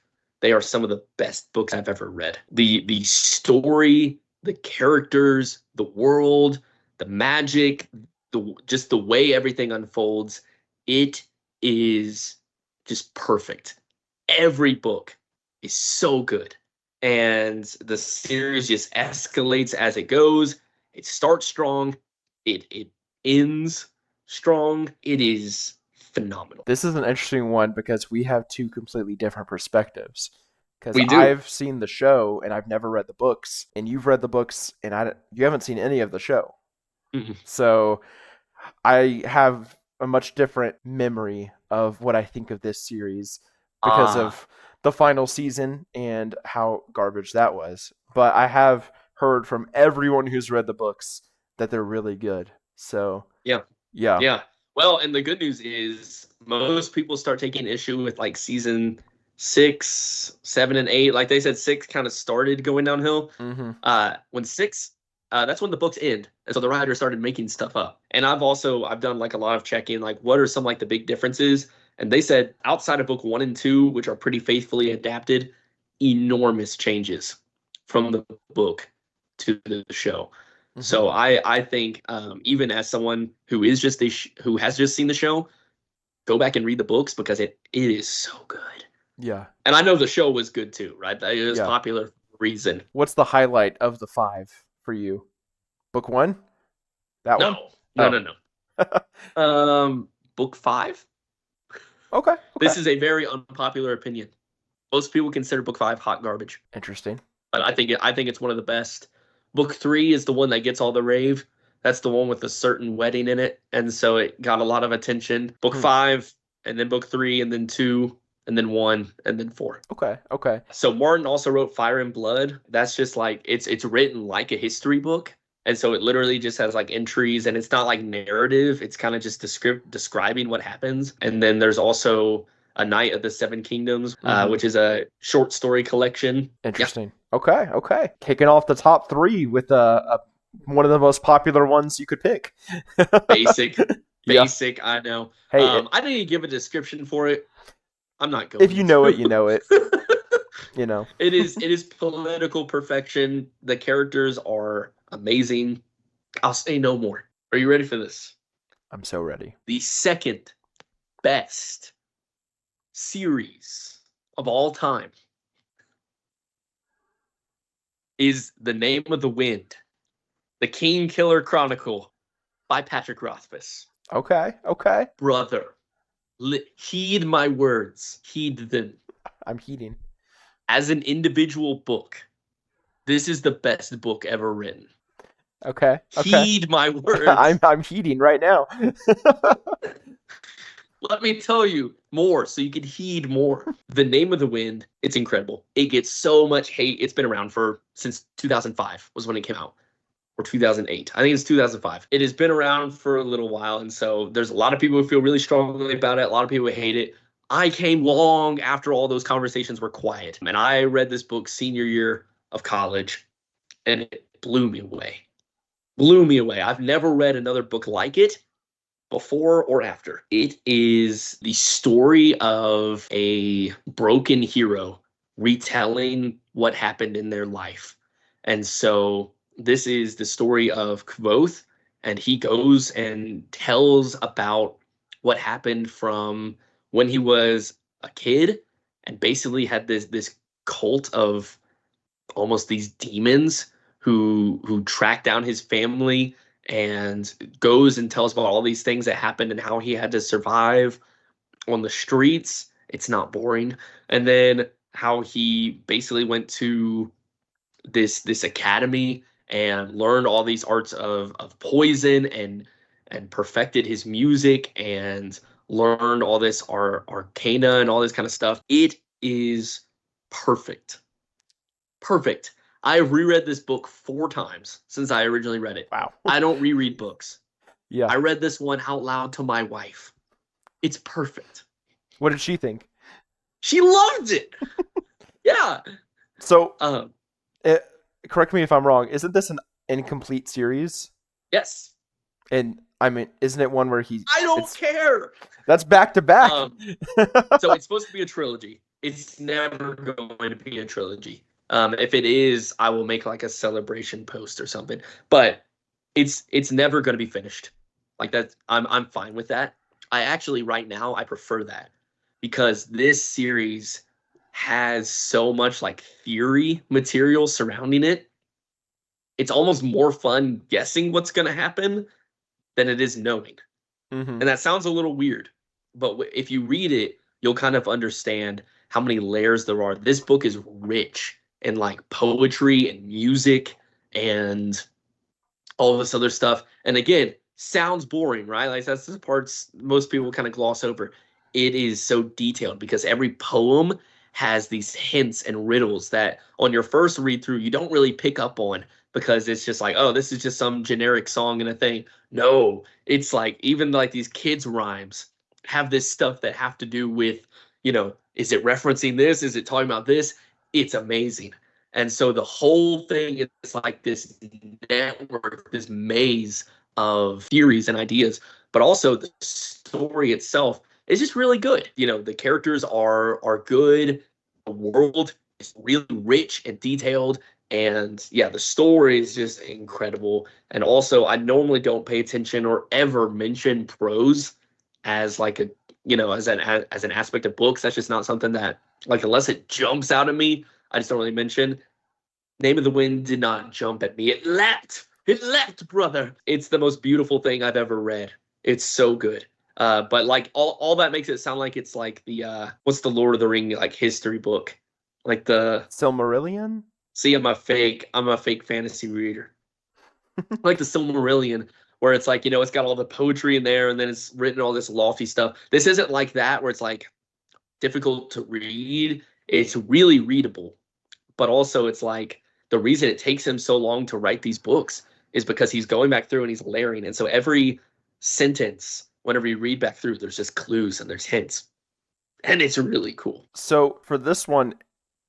They are some of the best books I've ever read. The story, the characters, the world, the magic, just the way everything unfolds, it is just perfect. Every book is so good. And the series just escalates as it goes. It starts strong. It ends strong. It is phenomenal. This is an interesting one because we have 2 completely different perspectives. Because We do. I've seen the show and I've never read the books, and you've read the books and you haven't seen any of the show. Mhm. So I have a much different memory of what I think of this series because of the final season and how garbage that was. But I have heard from everyone who's read the books that they're really good. So Yeah. yeah. Yeah. Well, and the good news is most people start taking issue with like season 6, 7, and 8. Like they said, 6 kind of started going downhill. Mm-hmm. When 6, that's when the books end, and so the writers started making stuff up. And I've done like a lot of checking, like what are some like the big differences? And they said outside of book 1 and 2, which are pretty faithfully adapted, enormous changes from the book to the show. Mm-hmm. So I think even as someone who is just who has just seen the show, go back and read the books because it is so good. Yeah. And I know the show was good too, right? It was Yeah. popular for a reason. What's the highlight of the 5 for you? Book 1? That one? No. Book 5. Okay. This is a very unpopular opinion. Most people consider book 5 hot garbage, Interesting. but I think it's one of the best. Book 3 is the one that gets all the rave. That's the one with a certain wedding in it, and so it got a lot of attention. Book 5, and then book 3, and then 2, and then 1, and then 4. Okay. So Martin also wrote Fire and Blood. That's just like it's written like a history book. And so it literally just has like entries, and it's not like narrative. It's kind of just describing what happens. And then there's also A Knight of the Seven Kingdoms, which is a short story collection. Interesting. Yeah. Okay. Kicking off the top 3 with one of the most popular ones you could pick. Basic. Yeah. I know. Hey, I didn't even give a description for it. I'm not going. If you know it, you know it. You know. It is political perfection. The characters are amazing. I'll say no more. Are you ready for this? I'm so ready. The second best series of all time is The Name of the Wind, The King Killer Chronicle by Patrick Rothfuss. Okay. Brother, heed my words. Heed them. I'm heeding. As an individual book, this is the best book ever written. Okay. Heed my words. I'm heeding right now. Let me tell you more so you can heed more. The Name of the Wind, it's incredible. It gets so much hate. It's been around since 2005 was when it came out. Or 2008. I think it's 2005. It has been around for a little while, and so there's a lot of people who feel really strongly about it. A lot of people who hate it. I came long after all those conversations were quiet, and I read this book senior year of college, and it blew me away. I've never read another book like it before or after. It is the story of a broken hero retelling what happened in their life. And so this is the story of Kvothe, and he goes and tells about what happened from when he was a kid, and basically had this cult of almost these demons who track down his family, and goes and tells about all these things that happened and how he had to survive on the streets. It's not boring. And then how he basically went to this academy and learned all these arts of poison, and perfected his music, and learned all this arcana and all this kind of stuff. It is perfect. Perfect. I have reread this book 4 times since I originally read it. Wow. I don't reread books. Yeah. I read this one out loud to my wife. It's perfect. What did she think? She loved it. Yeah. So, Um, correct me if I'm wrong. Isn't this an incomplete series? yes. And I mean, isn't it one where I don't care. That's back to back. So it's supposed to be a trilogy. It's never going to be a trilogy. If it is, I will make like a celebration post or something. But it's never going to be finished. Like that, I'm fine with that. I actually right now I prefer that, because this series has so much like theory material surrounding it. It's almost more fun guessing what's going to happen than it is knowing. Mm-hmm. And that sounds a little weird, but if you read it, you'll kind of understand how many layers there are. This book is rich in like poetry and music and all this other stuff. And again, sounds boring, right? Like that's the parts most people kind of gloss over. It is so detailed because every poem has these hints and riddles that on your first read through you don't really pick up on, because it's just like, oh, this is just some generic song and a thing. No, it's like even like these kids' rhymes have this stuff that have to do with, is it referencing this? Is it talking about this? It's amazing. And so the whole thing is like this network, this maze of theories and ideas, but also the story itself is just really good. The characters are good. The world is really rich and detailed. And yeah, the story is just incredible. And also, I normally don't pay attention or ever mention prose as like a, as an aspect of books. That's just not something that, like, unless it jumps out at me, I just don't really mention. Name of the Wind did not jump at me. It leapt. It leapt, brother. It's the most beautiful thing I've ever read. It's so good. But like all that makes it sound like it's like the what's the Lord of the Ring like history book, like the Silmarillion. See, I'm a fake fantasy reader, like the Silmarillion, where it's like it's got all the poetry in there, and then it's written all this lofty stuff. This isn't like that, where it's like difficult to read. It's really readable, but also it's like the reason it takes him so long to write these books is because he's going back through and he's layering. And so every sentence, whenever you read back through, there's just clues and there's hints. And it's really cool. So for this one,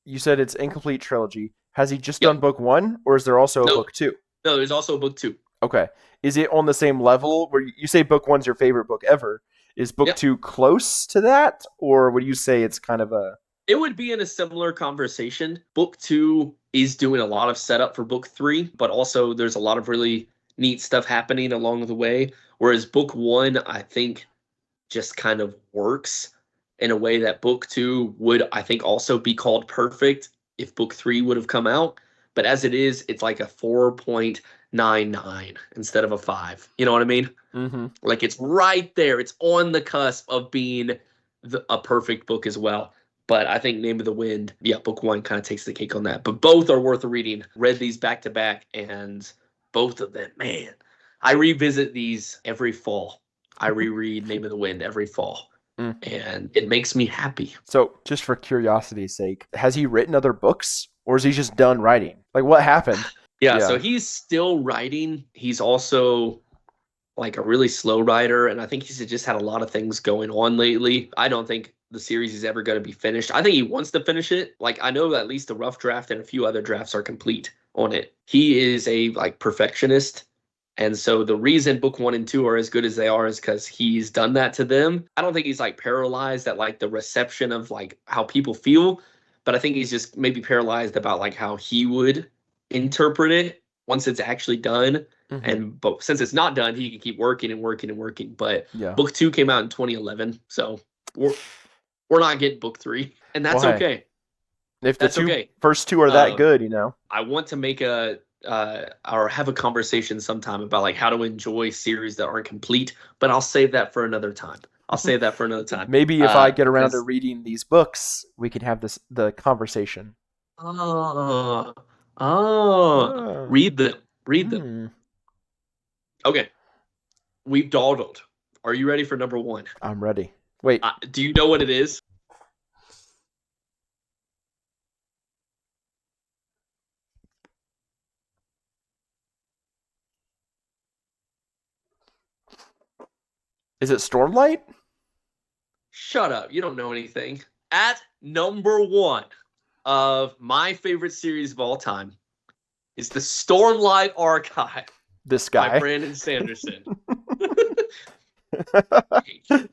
you said it's incomplete trilogy. Has he just done book 1, or is there also a book 2? No, there's also a book 2. Okay. Is it on the same level where you say book 1's your favorite book ever? Is book 2 close to that, or would you say it's kind of a... It would be in a similar conversation. Book 2 is doing a lot of setup for book 3, but also there's a lot of really neat stuff happening along the way. Whereas book 1, I think, just kind of works in a way that book 2 would, I think, also be called perfect if book 3 would have come out. But as it is, it's like a 4.99 instead of a 5. You know what I mean? Mm-hmm. Like it's right there. It's on the cusp of being a perfect book as well. But I think Name of the Wind, book 1 kind of takes the cake on that. But both are worth reading. Read these back to back, and both of them, man, I revisit these every fall. I reread Name of the Wind every fall. And it makes me happy. So, just for curiosity's sake, has he written other books, or is he just done writing? Like, what happened? Yeah, so he's still writing. He's also like a really slow writer, and I think he's just had a lot of things going on lately. I don't think the series is ever going to be finished. I think he wants to finish it. Like, I know at least the rough draft and a few other drafts are complete on it. He is a like perfectionist. And so the reason book 1 and 2 are as good as they are is because he's done that to them. I don't think he's like paralyzed at like the reception of like how people feel, but I think he's just maybe paralyzed about like how he would interpret it once it's actually done. Mm-hmm. But since it's not done, he can keep working and working and working. But Yeah. book 2 came out in 2011, so we're not getting book 3, and Well, that's hey, okay. if the That's two okay. first two are that good, you know. I want to make a or have a conversation sometime about like how to enjoy series that aren't complete, but I'll save that for another time. I'll save that for another time. Maybe if I get around to Because reading these books, we can have the conversation. oh, oh, Oh. read them, read them. Hmm. Okay, we've dawdled. Are you ready for number 1? I'm ready. Wait, Do you know what it is? is it Stormlight? Shut up. You don't know anything. At number 1 of my favorite series of all time is the Stormlight Archive This by guy. Brandon Sanderson. I hate you.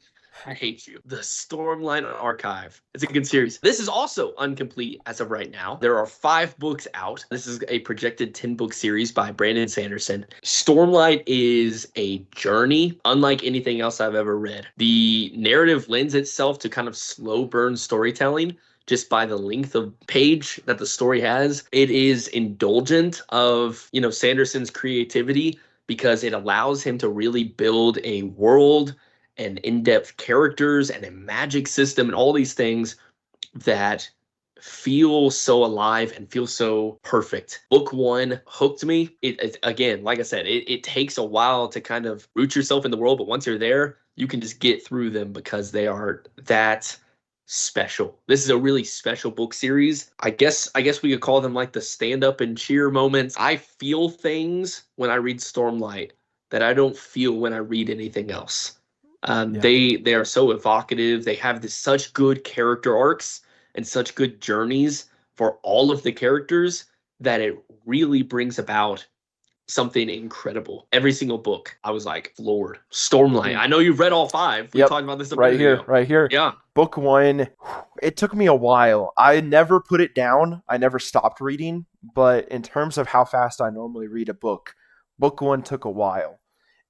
I hate you. The Stormlight Archive. It's a good series. This is also incomplete as of right now. There are 5 books out. This is a projected 10-book series by Brandon Sanderson. Stormlight is a journey unlike anything else I've ever read. The narrative lends itself to kind of slow burn storytelling just by the length of page that the story has. It is indulgent of, Sanderson's creativity because it allows him to really build a world and in-depth characters and a magic system and all these things that feel so alive and feel so perfect. Book 1 hooked me. It again, like I said, it takes a while to kind of root yourself in the world, but once you're there, you can just get through them because they are that special. This is a really special book series. I guess we could call them like the stand up and cheer moments. I feel things when I read Stormlight that I don't feel when I read anything else. Yeah. They are so evocative. They have such good character arcs and such good journeys for all of the characters that it really brings about something incredible. Every single book, I was like floored. Stormlight. I know you've read all 5. We Yep. talked about this a right minute here, ago. right here. Yeah. Book 1. It took me a while. I never put it down. I never stopped reading. But in terms of how fast I normally read a book, book 1 took a while.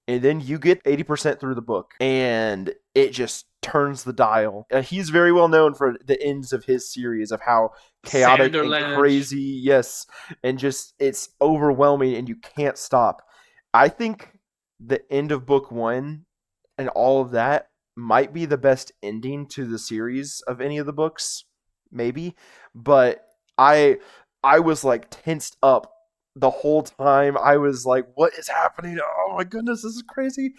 And then you get 80% through the book, and it just turns the dial. He's very well known for the ends of his series of how chaotic Sanderland. and crazy, yes, and just it's overwhelming, and you can't stop. I think the end of book 1 and all of that might be the best ending to the series of any of the books, maybe. But I was like tensed up the whole time. I was like, what is happening? Oh my goodness, this is crazy.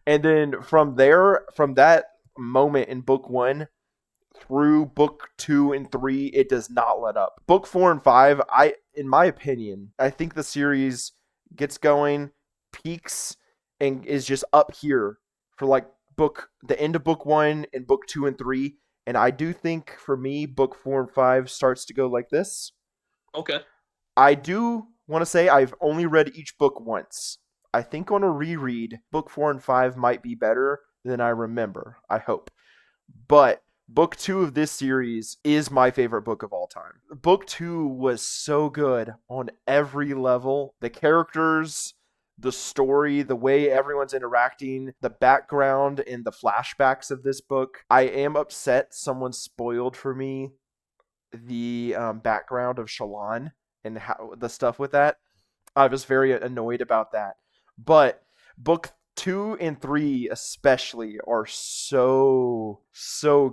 And then from there, from that moment in book 1 through book 2 and 3, it does not let up. Book 4 and 5, in my opinion, I think the series gets going, peaks, and is just up here for like the end of book 1 and book 2 and 3. And I do think for me, book 4 and 5 starts to go like this. Okay. I do want to say I've only read each book once. I think on a reread, book 4 and 5 might be better than I remember. I hope. But book 2 of this series is my favorite book of all time. Book 2 was so good on every level. The characters, the story, the way everyone's interacting, the background and the flashbacks of this book. I am upset someone spoiled for me the background of Shallan and how the stuff with that. I was very annoyed about that. But book 2 and 3 especially are so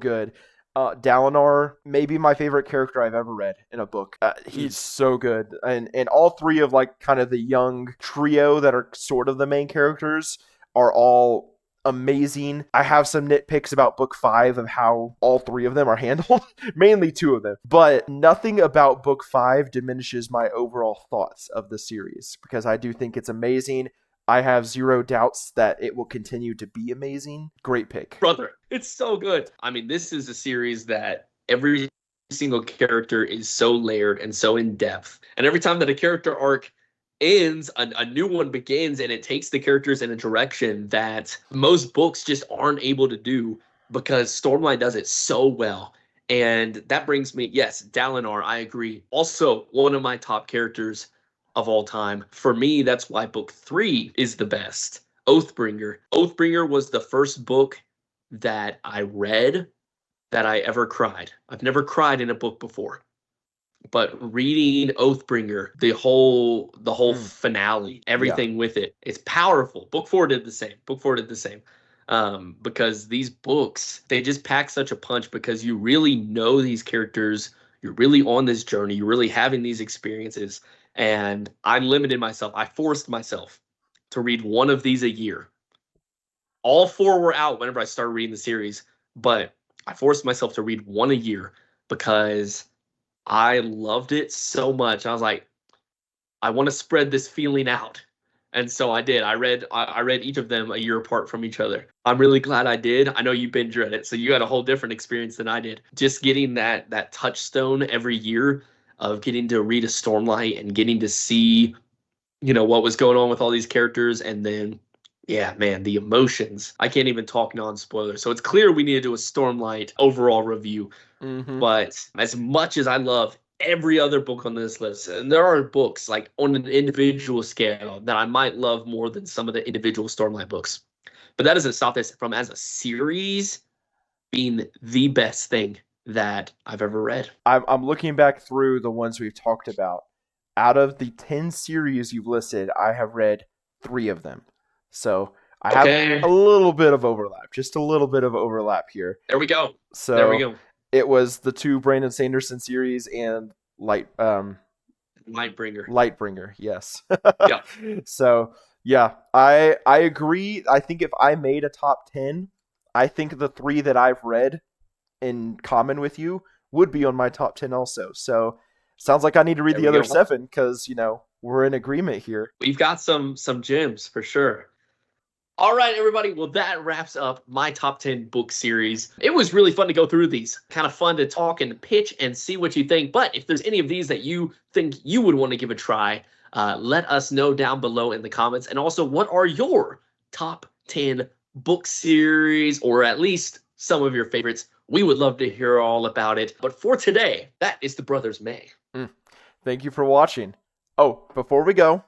good. Dalinar, maybe my favorite character I've ever read in a book. He's so good, and all 3 of like kind of the young trio that are sort of the main characters are all amazing. I have some nitpicks about book 5 of how all 3 of them are handled, mainly 2 of them. But nothing about book 5 diminishes my overall thoughts of the series because I do think it's amazing. I have zero doubts that it will continue to be amazing. Great pick. Brother, it's so good. I mean, this is a series that every single character is so layered and so in depth. And every time that a character arc ends, a new one begins, and it takes the characters in a direction that most books just aren't able to do because Stormlight does it so well. And that brings me, yes, Dalinar, I agree. Also, one of my top characters of all time. For me, that's why book 3 is the best. Oathbringer. Oathbringer was the first book that I read that I ever cried. I've never cried in a book before. But reading Oathbringer, the whole finale, everything with it, it's powerful. Book 4 did the same. Book 4 did the same. Because these books, they just pack such a punch because you really know these characters, you're really on this journey, you're really having these experiences. And I limited myself. I forced myself to read one of these a year. All 4 were out whenever I started reading the series, but I forced myself to read one a year because I loved it so much. I was like, I want to spread this feeling out. And so I did. I read each of them a year apart from each other. I'm really glad I did. I know you binge read it, so you got a whole different experience than I did. Just getting that touchstone every year of getting to read a Stormlight and getting to see, what was going on with all these characters, and then yeah, man, the emotions. I can't even talk non-spoiler. So it's clear we need to do a Stormlight overall review. Mm-hmm. But as much as I love every other book on this list, and there are books like on an individual scale that I might love more than some of the individual Stormlight books. But that doesn't stop this from, as a series, being the best thing that I've ever read. I'm looking back through the ones we've talked about. Out of the 10 series you've listed, I have read 3 of them. So I have a little bit of overlap, just a little bit of overlap here. There we go. So there we go. It was the 2 Brandon Sanderson series and Lightbringer. Lightbringer, yes. Yeah. So yeah, I agree. I think if I made a top 10, I think the 3 that I've read in common with you would be on my top 10 also. So sounds like I need to read the other 7 because we're in agreement here. We've got some gems for sure. All right, everybody. Well, that wraps up my top 10 book series. It was really fun to go through these. Kind of fun to talk and pitch and see what you think. But if there's any of these that you think you would want to give a try, let us know down below in the comments. And also, what are your top 10 book series, or at least some of your favorites? We would love to hear all about it. But for today, that is the Brothers May. Thank you for watching. Oh, before we go,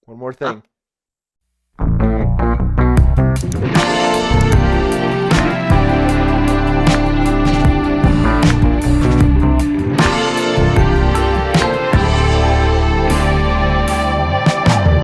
one more thing.